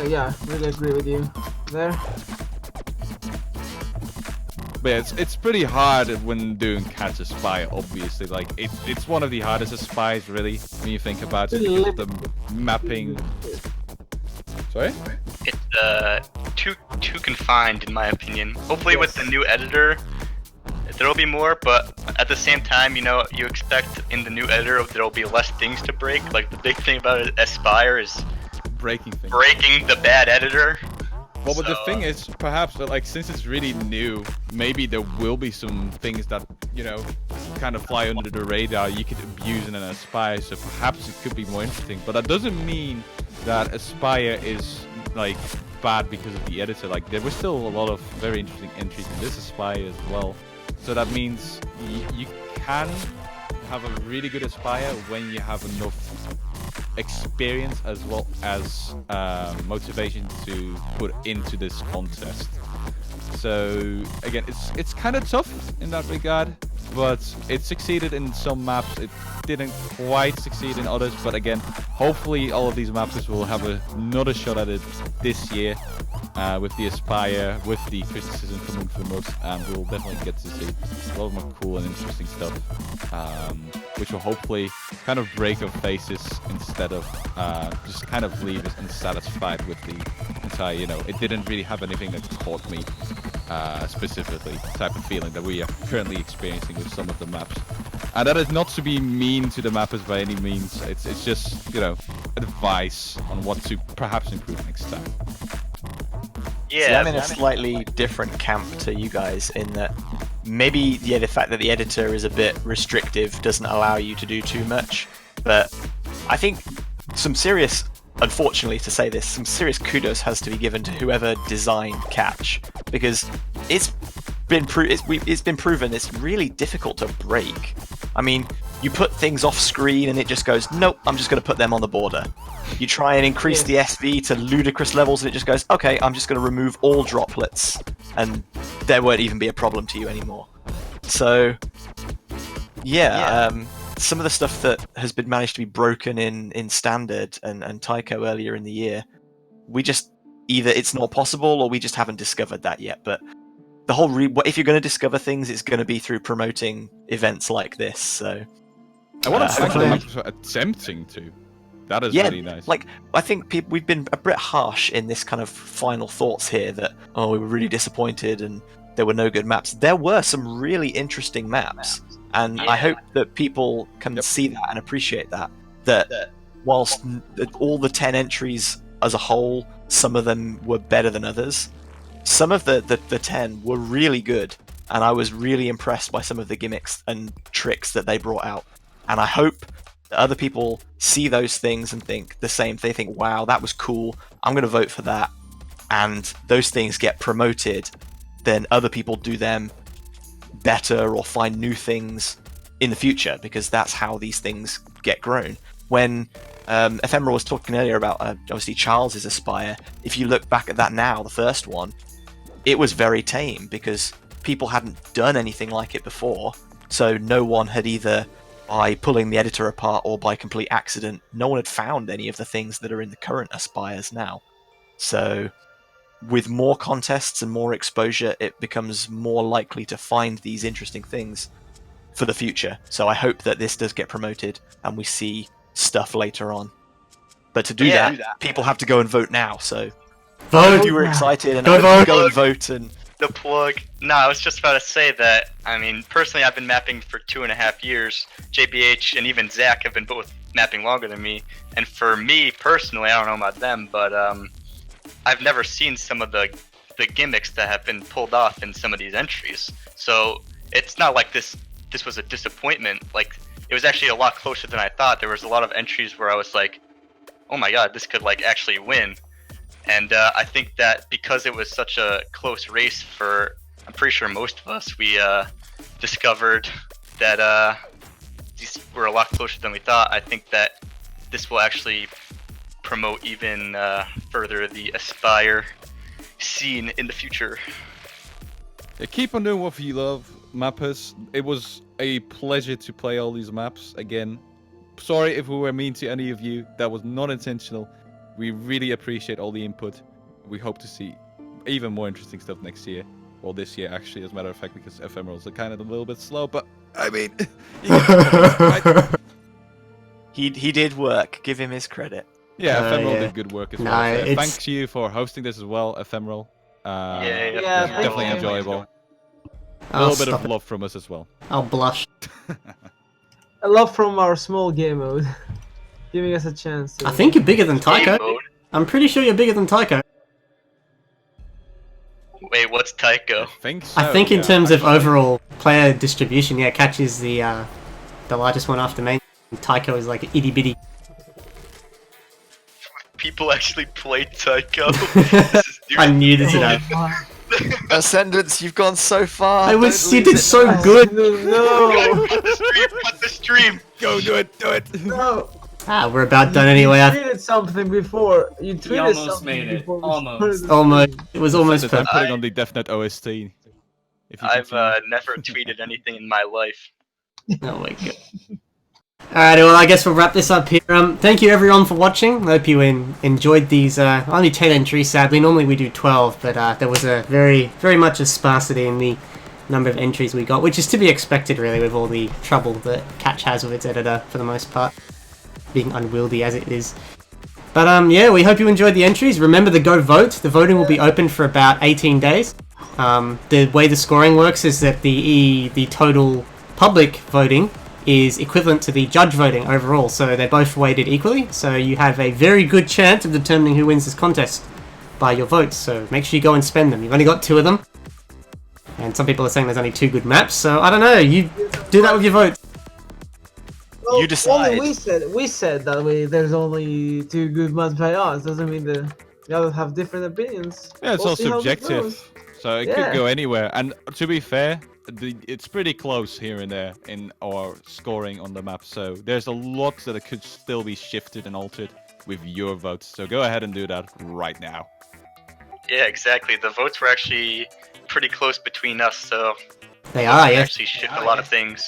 Yeah, really agree with you there. But yeah, it's pretty hard when doing Catch a Spy, obviously. Like, it's one of the hardest spies, really, when you think about it, because of the mapping. Sorry? It's too confined, in my opinion. Hopefully with the new editor, there'll be more, but at the same time, you know, you expect in the new editor there'll be less things to break. Like, the big thing about Aspire is breaking the bad editor. Well, but the thing is, perhaps, like, since it's really new, maybe there will be some things that, you know, kind of fly under the radar you could abuse in an Aspire, so perhaps it could be more interesting. But that doesn't mean that Aspire is, like, bad because of the editor. Like, there were still a lot of very interesting entries in this Aspire as well. So that means you can have a really good Aspire when you have enough experience as well as motivation to put into this contest. So again, it's kind of tough in that regard, but it succeeded in some maps. It didn't quite succeed in others, but again, hopefully all of these maps will have another shot at it this year with the Aspire, with the criticism coming from us, and we'll definitely get to see a lot more cool and interesting stuff, which will hopefully kind of break our faces instead of just kind of leave us unsatisfied with the entire, you know, it didn't really have anything that caught me specifically, type of feeling that we are currently experiencing with some of the maps. And that is not to be mean to the mappers by any means, it's just, you know, advice on what to perhaps improve next time. Yeah, See, I'm in a slightly different camp to you guys in that maybe, yeah, the fact that the editor is a bit restrictive doesn't allow you to do too much, but I think some serious unfortunately to say this, some serious kudos has to be given to whoever designed Catch, because it's been proven it's really difficult to break. I mean, you put things off screen and it just goes, nope, I'm just going to put them on the border. You try and increase the SV to ludicrous levels and it just goes, okay, I'm just going to remove all droplets, and there won't even be a problem to you anymore. So, some of the stuff that has been managed to be broken in Standard and Tycho earlier in the year, we just, either it's not possible or we just haven't discovered that yet. But the whole if you're going to discover things, it's going to be through promoting events like this. So I want to thank them for attempting to. That is really nice. Like, I think we've been a bit harsh in this kind of final thoughts here that, oh, we were really disappointed and there were no good maps. There were some really interesting maps, and I hope that people can see that and appreciate that. That whilst all the 10 entries as a whole, some of them were better than others, some of the 10 were really good, and I was really impressed by some of the gimmicks and tricks that they brought out. And I hope that other people see those things and think the same. They think, wow, that was cool, I'm going to vote for that. And those things get promoted, then other people do them better or find new things in the future, because that's how these things get grown. When Ephemeral was talking earlier about obviously Charles's Aspire, if you look back at that now, the first one, it was very tame because people hadn't done anything like it before. So no one had, either by pulling the editor apart or by complete accident, no one had found any of the things that are in the current Aspires now. So with more contests and more exposure, it becomes more likely to find these interesting things for the future. So I hope that this does get promoted and we see stuff later on. But to do that, people have to go and vote now. So Vote! if you were excited and Go vote! go and vote. And The plug. No, I was just about to say that, I mean, personally I've been mapping for 2.5 years. JBH and even Zach have been both mapping longer than me. And for me personally, I don't know about them, but I've never seen some of the gimmicks that have been pulled off in some of these entries. So it's not like this was a disappointment. Like, it was actually a lot closer than I thought. There was a lot of entries where I was like, oh my god, this could like actually win. And I think that because it was such a close race for, I'm pretty sure most of us, we discovered that these were a lot closer than we thought. I think that this will actually promote even further the Aspire scene in the future. Yeah, keep on doing what you love, mappers. It was a pleasure to play all these maps again. Sorry if we were mean to any of you. That was not intentional. We really appreciate all the input. We hope to see even more interesting stuff next year. Well, this year, actually, as a matter of fact, because Ephemerals are kind of a little bit slow, but, I mean... right? he did work. Give him his credit. Yeah, Ephemeral did good work as well. it's... Thanks you for hosting this as well, Ephemeral. Definitely Definitely enjoyable. A little bit of love from us as well. I'll blush. A love from our small game mode. Giving us a chance to... I think you're bigger than Tycho. Game mode? I'm pretty sure you're bigger than Tycho. Wait, what's Tycho? So, I think in terms of overall player distribution, yeah, Catch is the largest one after main. Tycho is like itty bitty. People actually play Tycho? This is I knew this would happen. Ascendance, you've gone so far. You did so good. No. Cut the stream! Go, do it! No. Ah, we're about done anyway. You tweeted something before. You tweeted almost something made it. before we Almost. started. Almost. It was almost I'm perfect. putting on the Deathnet OST. If you I've continue. never tweeted anything in my life. Oh my god. Alright, well, I guess we'll wrap this up here. Thank you everyone for watching. I hope you enjoyed these, only 10 entries, sadly. Normally we do 12, but there was a very much a sparsity in the number of entries we got, which is to be expected, really, with all the trouble that Catch has with its editor, for the most part, being unwieldy as it is. But, yeah, we hope you enjoyed the entries. Remember to go vote. The voting will be open for about 18 days. The way the scoring works is that the total public voting is equivalent to the judge voting overall, so they're both weighted equally, so you have a very good chance of determining who wins this contest by your votes, so make sure you go and spend them. You've only got 2 of them, and some people are saying there's only 2 good maps, so I don't know, you do that with your votes. Well, you decide. Only we said that there's only 2 good multiplayer odds. Doesn't mean the others have different opinions. Yeah, it's We'll all see how this subjective, goes. so it Yeah. could go anywhere. And to be fair, it's pretty close here and there in our scoring on the map. So there's a lot that could still be shifted and altered with your votes. So go ahead and do that right now. Yeah, exactly. The votes were actually pretty close between us, so They are, yeah. actually shift a lot of things.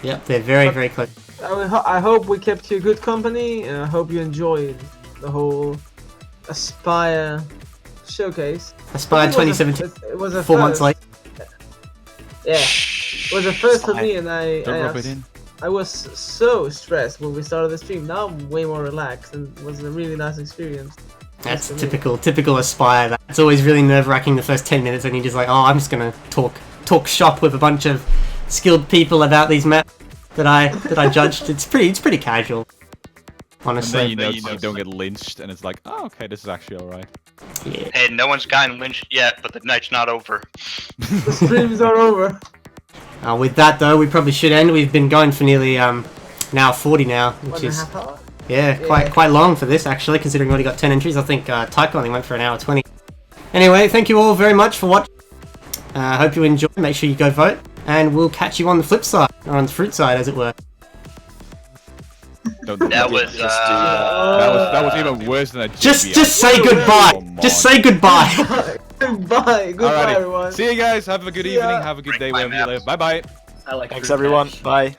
Yep, they're very, very close. I hope we kept you good company, and I hope you enjoyed the whole Aspire showcase. Aspire I think 2017, It was a 4 months first. late. Yeah, it was a first for me, and Don't rub it in. I was so stressed when we started the stream. Now I'm way more relaxed, and it was a really nice experience. That's for me. typical Aspire. It's always really nerve-wracking the first 10 minutes, and you're just like, oh, I'm just gonna talk shop with a bunch of skilled people about these maps that I judged. It's pretty casual, honestly. And then you don't get lynched, and it's like, oh, okay, this is actually alright. Yeah. Hey, no one's gotten lynched yet, but the night's not over. The streams are over. With that though, we probably should end. We've been going for nearly now 40 now, which is 1.5 hours. yeah, quite long for this actually, considering we already got 10 entries. I think Tycho only went for an hour 20. Anyway, thank you all very much for watching. Hope you enjoyed. Make sure you go vote, and we'll catch you on the flip side, or on the fruit side, as it were. That was That was even worse than a Just GBI. say goodbye. Come Just on. say goodbye. Goodbye. Goodbye, Alrighty. everyone. See you guys. Have a good See ya. evening. Have a good day Break my wherever you maps. live. Bye bye. I like Thanks fruit everyone. catch. Bye.